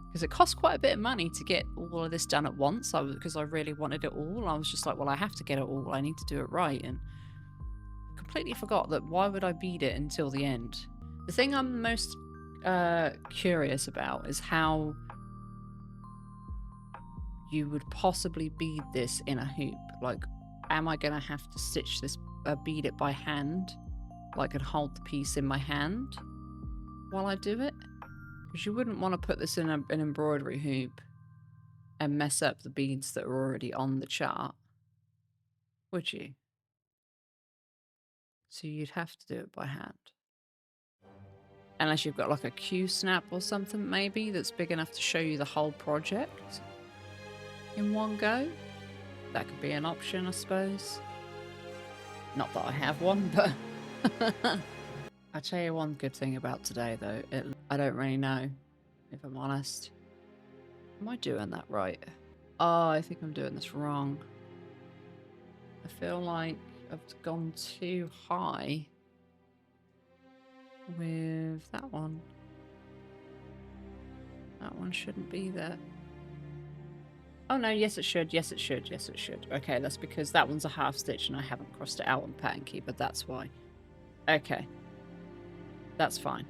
Because it cost quite a bit of money to get all of this done at once. Because I really wanted it all. I was just like, well, I have to get it all. I need to do it right. And completely forgot that why would I bead it until the end? The thing I'm most curious about is how you would possibly bead this in a hoop. Like, am I going to have to stitch this, bead it by hand? Like, and hold the piece in my hand while I do it? Because you wouldn't want to put this in an embroidery hoop and mess up the beads that are already on the chart, would you? So you'd have to do it by hand. Unless you've got like a Q-snap or something maybe that's big enough to show you the whole project in one go. That could be an option, I suppose. Not that I have one, but... I'll tell you one good thing about today, though. I don't really know, if I'm honest. Am I doing that right? Oh, I think I'm doing this wrong. I feel like I've gone too high with that one. That one shouldn't be there. Oh no, yes it should, yes it should, yes it should. Okay, that's because that one's a half stitch and I haven't crossed it out on pattern key, but that's why. Okay. That's fine.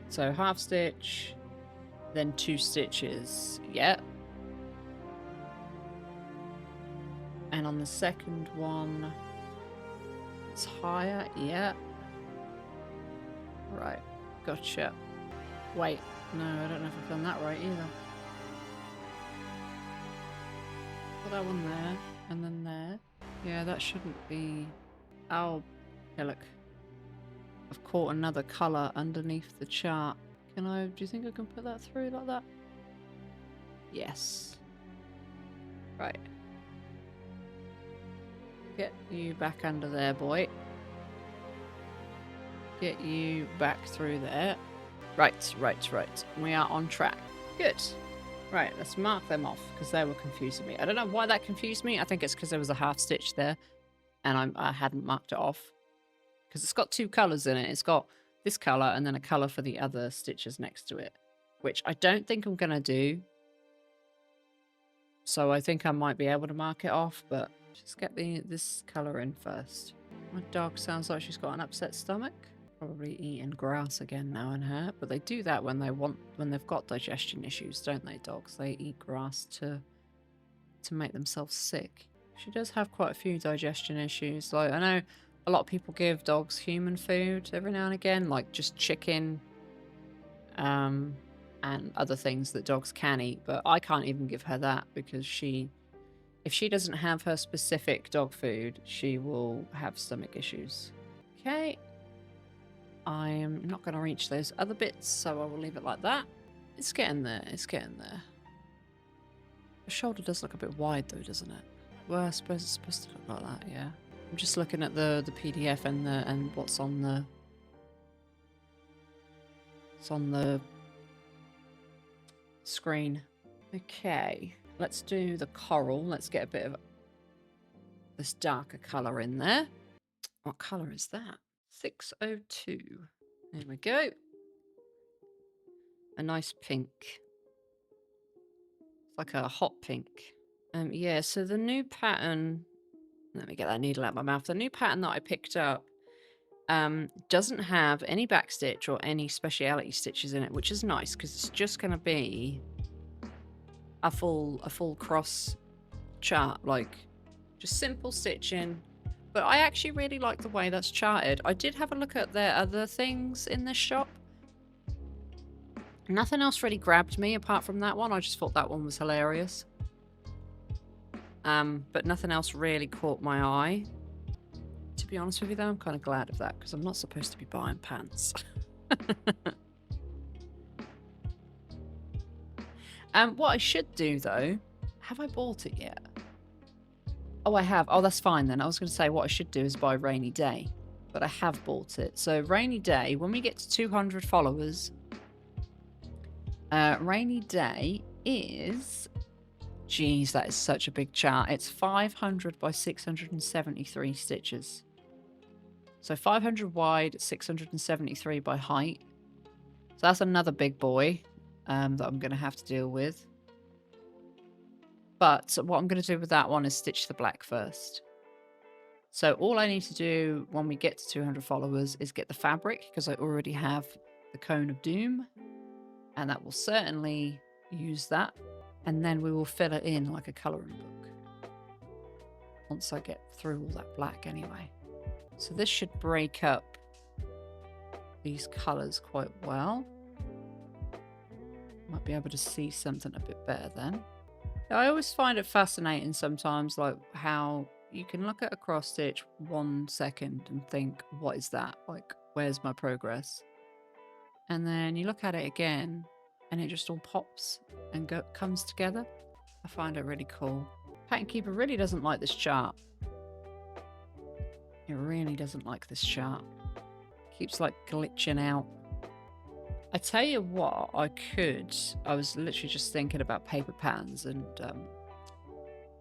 So half stitch, then 2 stitches. Yeah. And on the second one, it's higher. Yeah. Right. Gotcha. Wait. No, I don't know if I've done that right either. Put that one there, and then there. Yeah, that shouldn't be... Oh, hey, look. I've caught another colour underneath the chart. Can I... Do you think I can put that through like that? Yes. Right. Get you back under there, boy. Get you back through there. Right, right, right. We are on track. Good. Right, let's mark them off because they were confusing me. I don't know why that confused me. I think it's because there was a half stitch there and I hadn't marked it off. Because it's got 2 colours in it. It's got this colour and then a colour for the other stitches next to it. Which I don't think I'm going to do. So I think I might be able to mark it off. But just get this colour in first. My dog sounds like she's got an upset stomach. Probably eating grass again now in her, but they do that when they've got digestion issues, don't they, dogs? They eat grass to make themselves sick. She does have quite a few digestion issues. Like, I know a lot of people give dogs human food every now and again, like just chicken, and other things that dogs can eat, but I can't even give her that because if she doesn't have her specific dog food, she will have stomach issues. Okay. I am not going to reach those other bits, so I will leave it like that. It's getting there. It's getting there. The shoulder does look a bit wide, though, doesn't it? Well, I suppose it's supposed to look like that, yeah. I'm just looking at the PDF and what's on the... It's on the screen. Okay, let's do the coral. Let's get a bit of this darker colour in there. What colour is that? 602. There we go. A nice pink. It's like a hot pink. Yeah, so the new pattern... Let me get that needle out of my mouth. The new pattern that I picked up doesn't have any backstitch or any speciality stitches in it, which is nice because it's just going to be a full cross chart, like just simple stitching. But I actually really like the way that's charted. I did have a look at their other things in this shop. Nothing else really grabbed me apart from that one. I just thought that one was hilarious. But nothing else really caught my eye. To be honest with you though, I'm kind of glad of that because I'm not supposed to be buying pants. What I should do though, have I bought it yet? Oh, I have. Oh, that's fine then. I was going to say what I should do is buy Rainy Day, but I have bought it. So Rainy Day, when we get to 200 followers, Rainy Day is... Jeez, that is such a big chart. It's 500 by 673 stitches. So 500 wide, 673 by height. So that's another big boy that I'm going to have to deal with. But what I'm going to do with that one is stitch the black first. So all I need to do when we get to 200 followers is get the fabric because I already have the Cone of Doom. And that will certainly use that. And then we will fill it in like a colouring book. Once I get through all that black anyway. So this should break up these colours quite well. Might be able to see something a bit better then. I always find it fascinating sometimes, like how you can look at a cross stitch 1 second and think, what is that? Like, where's my progress? And then you look at it again and it just all pops and comes together. I find it really cool. Pattern Keeper really doesn't like this chart. It really doesn't like this chart. Keeps like glitching out. I tell you what, I was literally just thinking about paper patterns and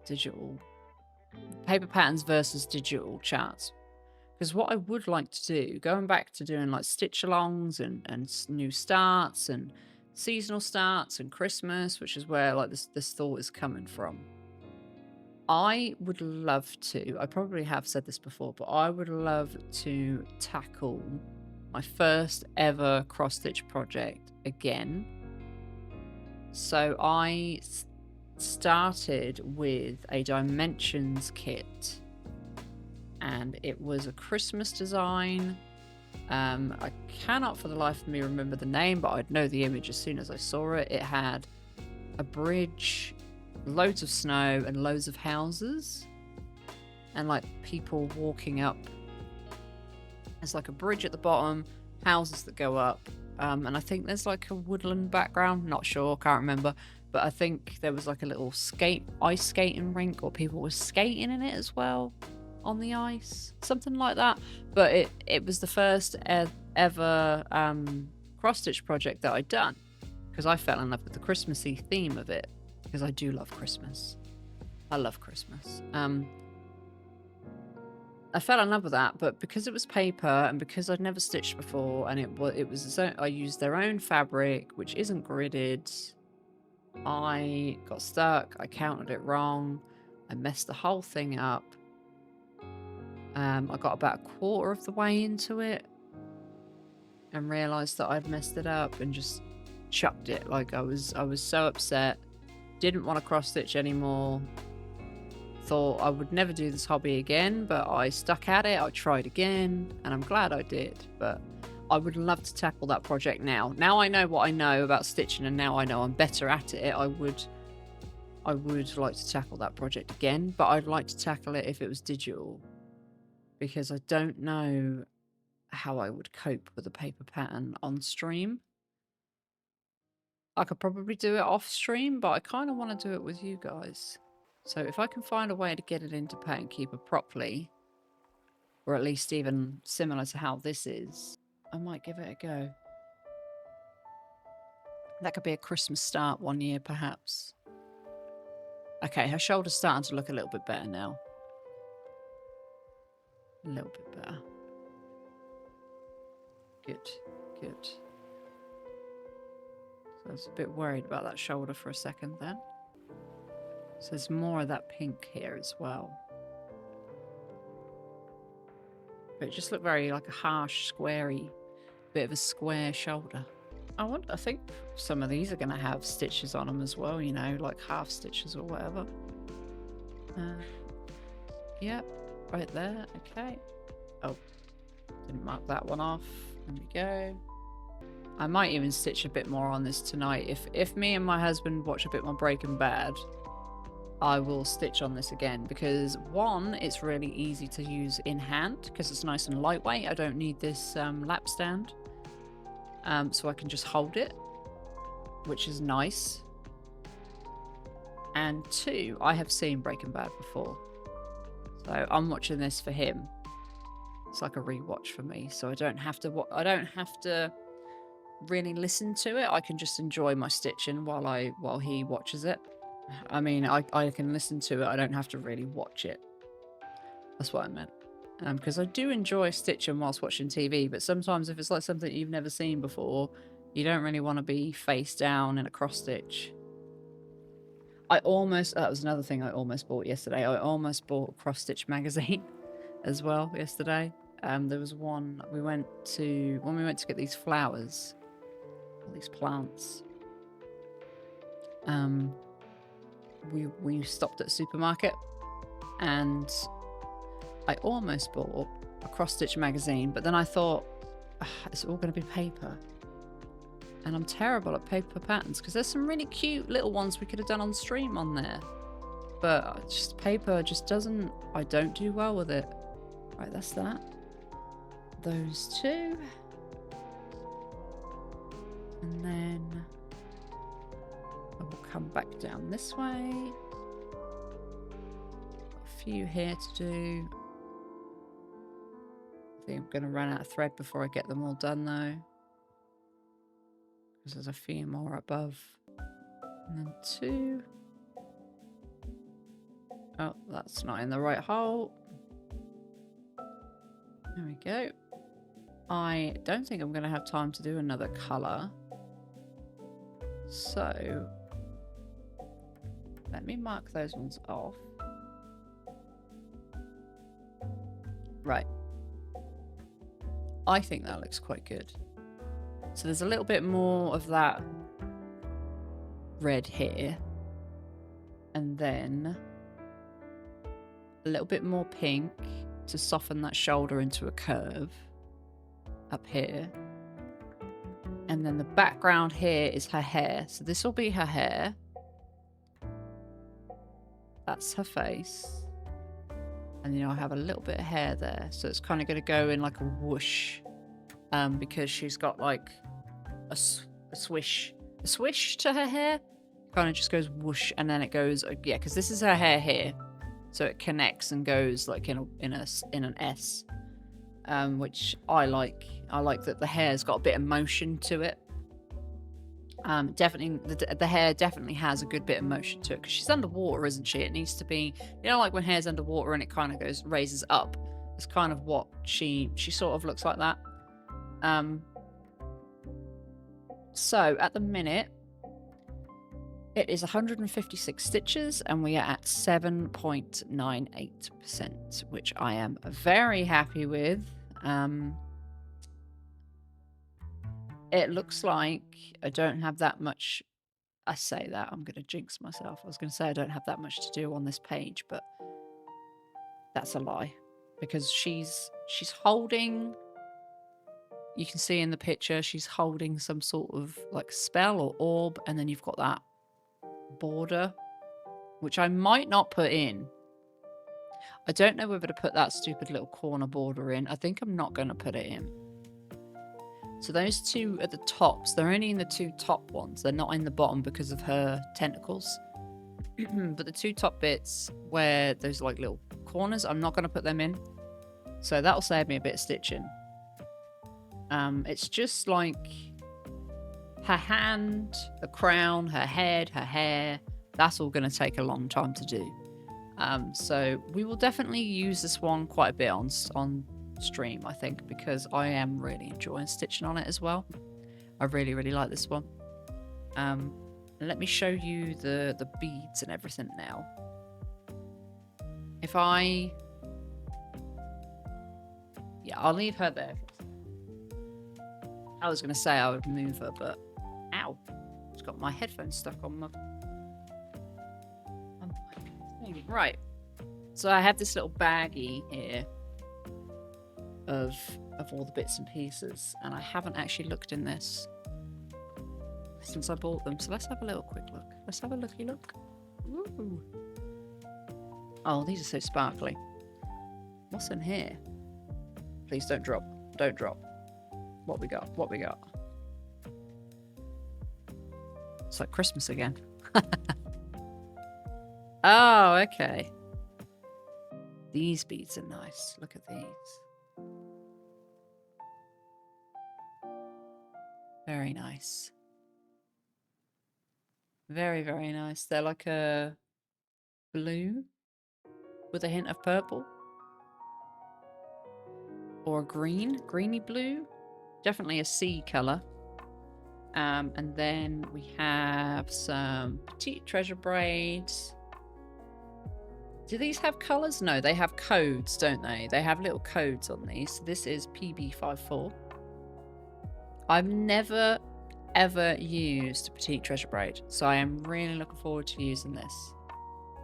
digital. Paper patterns versus digital charts. Because what I would like to do, going back to doing like stitch alongs and new starts and seasonal starts and Christmas, which is where like this thought is coming from. I would love to, I probably have said this before, but I would love to tackle my first ever cross stitch project again. So I started with a dimensions kit and it was a Christmas design. I cannot for the life of me remember the name, but I'd know the image as soon as I saw it. It had a bridge, loads of snow and loads of houses and like people walking up. There's like a bridge at the bottom, houses that go up, and I think there's like a woodland background, not sure, can't remember, but I think there was like a little ice skating rink or people were skating in it as well on the ice, something like that. But it was the first ever cross stitch project that I'd done because I fell in love with the Christmassy theme of it because I do love Christmas. I love Christmas. I fell in love with that, but because it was paper and because I'd never stitched before and I used their own fabric, which isn't gridded, I got stuck. I counted it wrong. I messed the whole thing up. I got about a quarter of the way into it and realized that I'd messed it up and just chucked it. Like I was so upset, didn't want to cross stitch anymore. Thought I would never do this hobby again, but I stuck at it. I tried again, and I'm glad I did. But I would love to tackle that project now. Now I know what I know about stitching, and now I know I'm better at it. I would like to tackle that project again, but I'd like to tackle it if it was digital, because I don't know how I would cope with a paper pattern on stream. I could probably do it off stream, but I kind of want to do it with you guys. So if I can find a way to get it into Pattern Keeper properly, or at least even similar to how this is, I might give it a go. That could be a Christmas start one year, perhaps. Okay, her shoulder's starting to look a little bit better now. A little bit better. Good, good. So I was a bit worried about that shoulder for a second then. So there's more of that pink here as well. But it just looked very like a harsh, squarey, bit of a square shoulder. I think some of these are going to have stitches on them as well, you know, like half stitches or whatever. Yep, right there, okay. Oh, didn't mark that one off. There we go. I might even stitch a bit more on this tonight. If me and my husband watch a bit more Breaking Bad, I will stitch on this again, because one, it's really easy to use in hand because it's nice and lightweight. I don't need this lap stand, so I can just hold it, which is nice. And two, I have seen Breaking Bad before, so I'm watching this for him. It's like a rewatch for me, so I don't have to really listen to it. I can just enjoy my stitching while he watches it. I mean, I can listen to it. I don't have to really watch it. That's what I meant. Because I do enjoy stitching whilst watching TV, but sometimes if it's like something you've never seen before, you don't really want to be face down in a cross stitch. That was another thing I almost bought yesterday. I almost bought a cross stitch magazine as well yesterday. There was one when we went to get these flowers, all these plants. We stopped at a supermarket, and I almost bought a cross-stitch magazine, but then I thought, it's all going to be paper, and I'm terrible at paper patterns, because there's some really cute little ones we could have done on stream on there, but just paper just doesn't, I don't do well with it. Right, that's that. Those two, and then I will come back down this way. A few here to do. I think I'm going to run out of thread before I get them all done though, because there's a few more above. And then two. Oh, that's not in the right hole. There we go. I don't think I'm going to have time to do another colour, so let me mark those ones off. Right. I think that looks quite good. So there's a little bit more of that red here, and then a little bit more pink to soften that shoulder into a curve up here. And then the background here is her hair. So this will be her hair. That's her face. And I have a little bit of hair there. So it's kind of going to go in like a whoosh. Because she's got like a swish to her hair. Kind of just goes whoosh, and then it goes, yeah, because this is her hair here. So it connects and goes like in an S. Which I like. I like that the hair's got a bit of motion to it. Definitely, the hair definitely has a good bit of motion to it, because she's underwater, isn't she? It needs to be, like when hair's underwater and it kind of raises up. It's kind of what she sort of looks like that. So at the minute, it is 156 stitches, and we are at 7.98%, which I am very happy with. it looks like I don't have that much. I say that, I'm going to jinx myself. I was going to say I don't have that much to do on this page, but that's a lie. Because she's holding, you can see in the picture, she's holding some sort of like spell or orb, and then you've got that border, which I might not put in. I don't know whether to put that stupid little corner border in. I think I'm not going to put it in. So those two at the tops, they're only in the two top ones. They're not in the bottom because of her tentacles. But the two top bits where those like little corners, I'm not going to put them in. So that'll save me a bit of stitching. It's just like her hand, the crown, her head, her hair. That's all going to take a long time to do. So we will definitely use this one quite a bit on stream, I think, because I am really enjoying stitching on it as well. I really, really like this one. Let me show you the beads and everything now. If I... Yeah, I'll leave her there. I was going to say I would move her, but... Ow! It's got my headphones stuck on my... Right. So I have this little baggie here of all the bits and pieces, and I haven't actually looked in this since I bought them. So let's have a little quick look. Let's have a looky look. Ooh. Oh, these are so sparkly. What's in here? Please don't drop. Don't drop. What we got? What we got? It's like Christmas again. Oh, okay. These beads are nice. Look at these. Very nice. Very, very nice. They're like a blue with a hint of purple. Or a green. Greeny blue. Definitely a sea colour. And then we have some petite treasure braids. Do these have colours? No, they have codes, don't they? They have little codes on these. This is PB54. I've never, ever used a petite treasure braid, so I am really looking forward to using this.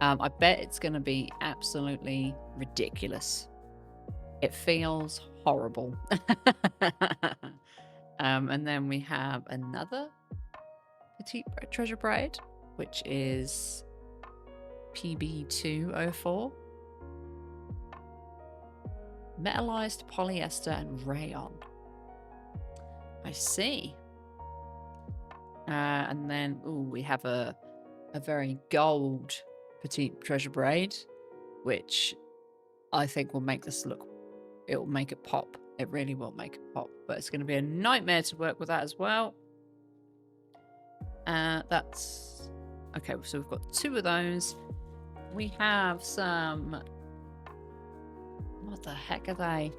I bet it's going to be absolutely ridiculous. It feels horrible. And then we have another petite treasure braid, which is PB204. Metallized polyester and rayon. I see. And then, ooh, we have a very gold petite treasure braid, which I think will make this look, it will make it pop. It really will make it pop, but it's going to be a nightmare to work with that as well. That's okay. So we've got two of those. We have some, what the heck are they?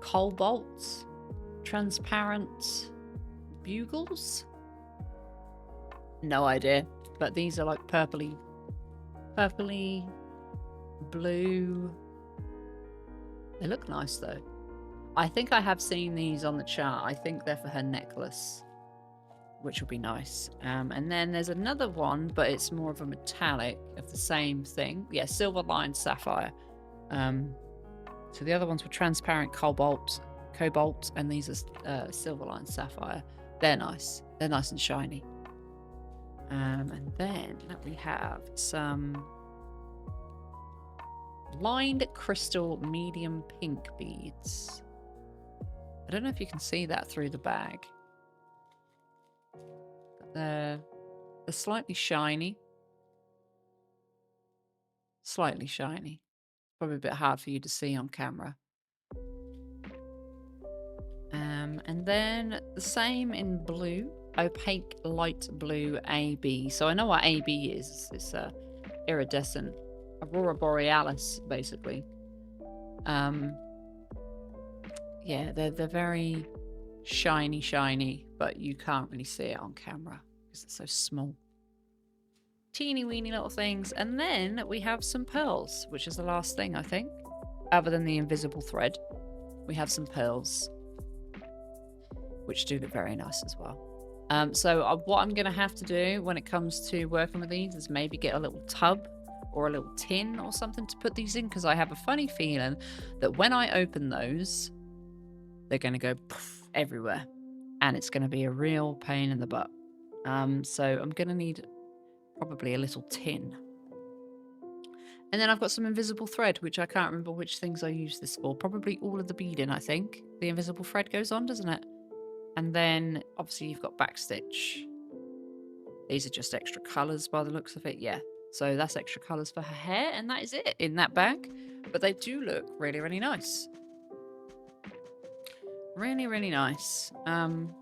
Cobalt, transparent bugles? No idea, but these are like purpley blue. They look nice though. I think I have seen these on the chart. I think they're for her necklace, which will be nice. And then there's another one, but it's more of a metallic of the same thing. Yeah, silver lined sapphire. So the other ones were transparent cobalt, and these are silver lined sapphire. They're nice. They're nice and shiny. And then we have some lined crystal medium pink beads. I don't know if you can see that through the bag. But they're slightly shiny. Slightly shiny. Probably a bit hard for you to see on camera. And then the same in blue. Opaque light blue AB. So I know what AB is. It's iridescent. Aurora Borealis, basically. Yeah, they're very shiny, but you can't really see it on camera because it's so small. Teeny weeny little things. And then we have some pearls, which is the last thing, I think. Other than the invisible thread, we have some pearls. which do look very nice as well. So what I'm going to have to do when it comes to working with these is maybe get a little tub or a little tin or something to put these in, because I have a funny feeling that when I open those, they're going to go poof everywhere, and it's going to be a real pain in the butt. So I'm going to need probably a little tin. And then I've got some invisible thread, which I can't remember which things I use this for. Probably all of the beading, I think. The invisible thread goes on, doesn't it? And then, obviously, you've got backstitch. These are just extra colours by the looks of it, yeah. So that's extra colours for her hair, and that is it in that bag. But they do look really, really nice. Really, really nice. I'm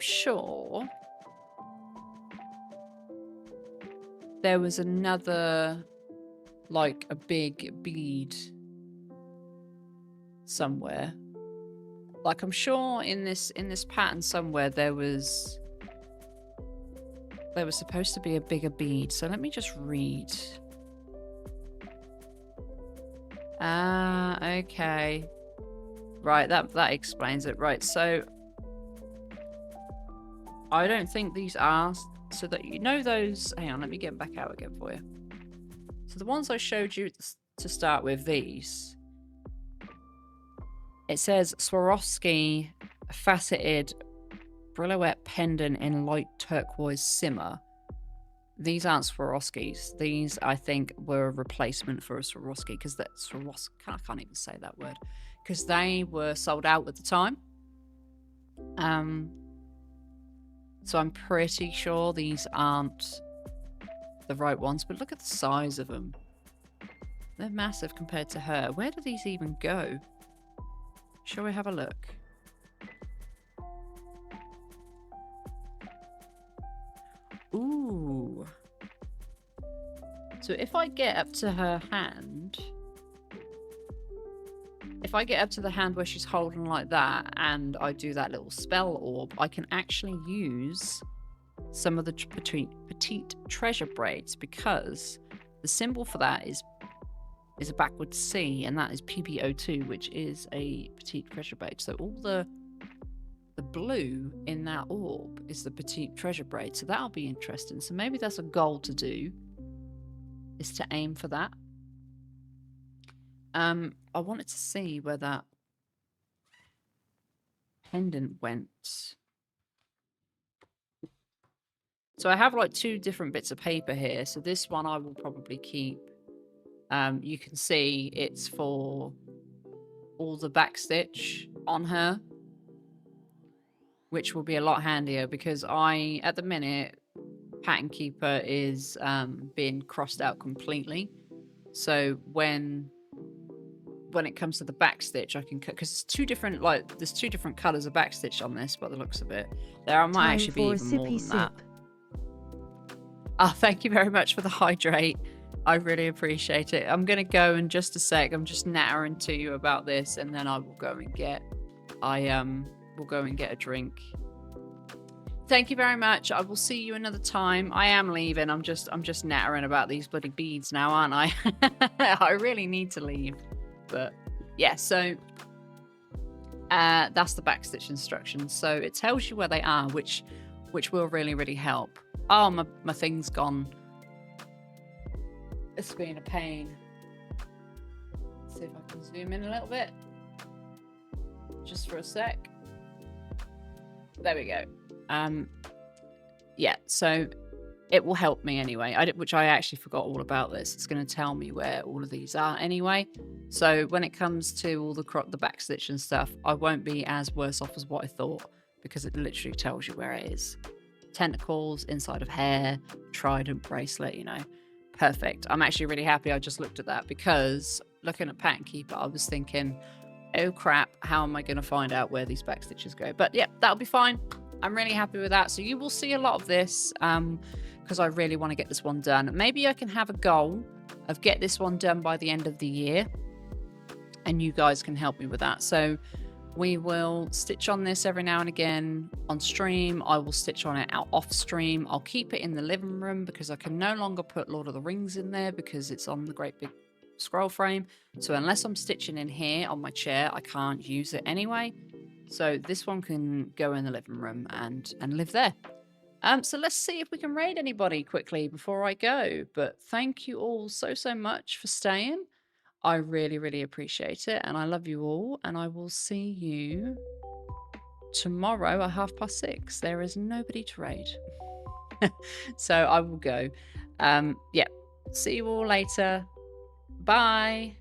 sure there was another, like, a big bead somewhere. Like, I'm sure in this pattern somewhere there was supposed to be a bigger bead. So let me just read. Ah, okay. Right, that explains it. Right, so I don't think these are, so that you know those. Hang on, let me get back out again for you. So the ones I showed you to start with, these. It says Swarovski faceted brillouette pendant in light turquoise simmer. These aren't Swarovskis. These, I think, were a replacement for a Swarovski, because that Swarovski, I can't even say that word, because they were sold out at the time. So I'm pretty sure these aren't the right ones, but look at the size of them. They're massive compared to her. Where do these even go? Shall we have a look? Ooh. So if I get up to her hand, if I get up to the hand where she's holding like that, and I do that little spell orb, I can actually use some of the petite treasure braids, because the symbol for that is a backward C, and that is PPO2, which is a petite treasure braid. So all the blue in that orb is the petite treasure braid. So that'll be interesting. So maybe that's a goal to do, is to aim for that. I wanted to see where that pendant went. So I have like 2 different bits of paper here. So this one I will probably keep. You can see it's for all the backstitch on her, which will be a lot handier, because at the minute, Pattern Keeper is being crossed out completely. So when it comes to the backstitch, I can cut, because there's 2 different, like, there's 2 different colours of backstitch on this by the looks of it. There might actually be even more than that. Oh, thank you very much for the hydrate. I really appreciate it. I'm going to go in just a sec. I'm just nattering to you about this, and then I will go and get a drink. Thank you very much. I will see you another time. I am leaving. I'm just nattering about these bloody beads now, aren't I? I really need to leave. But yeah, so that's the backstitch instructions. So it tells you where they are, which will really, really help. Oh, my thing's gone. It's been a pain. Let's see if I can zoom in a little bit. Just for a sec. There we go. Yeah, so it will help me anyway, which I actually forgot all about this. It's going to tell me where all of these are anyway. So when it comes to all the backstitch and stuff, I won't be as worse off as what I thought, because it literally tells you where it is. Tentacles, inside of hair, trident, bracelet, you know. Perfect. I'm actually really happy I just looked at that, because looking at Pattern Keeper, I was thinking, oh crap, how am I going to find out where these backstitches go? But yeah, that'll be fine. I'm really happy with that. So you will see a lot of this, because I really want to get this one done. Maybe I can have a goal of get this one done by the end of the year, and you guys can help me with that. So we will stitch on this every now and again on stream. I will stitch on it out off stream. I'll keep it in the living room, because I can no longer put Lord of the Rings in there, because it's on the great big scroll frame. So unless I'm stitching in here on my chair, I can't use it anyway. So this one can go in the living room and live there. So let's see if we can raid anybody quickly before I go. But thank you all so much for staying. I really appreciate it, and I love you all, and I will see you tomorrow at 6:30. There is nobody to raid. So I will go. Yeah. See you all later. Bye.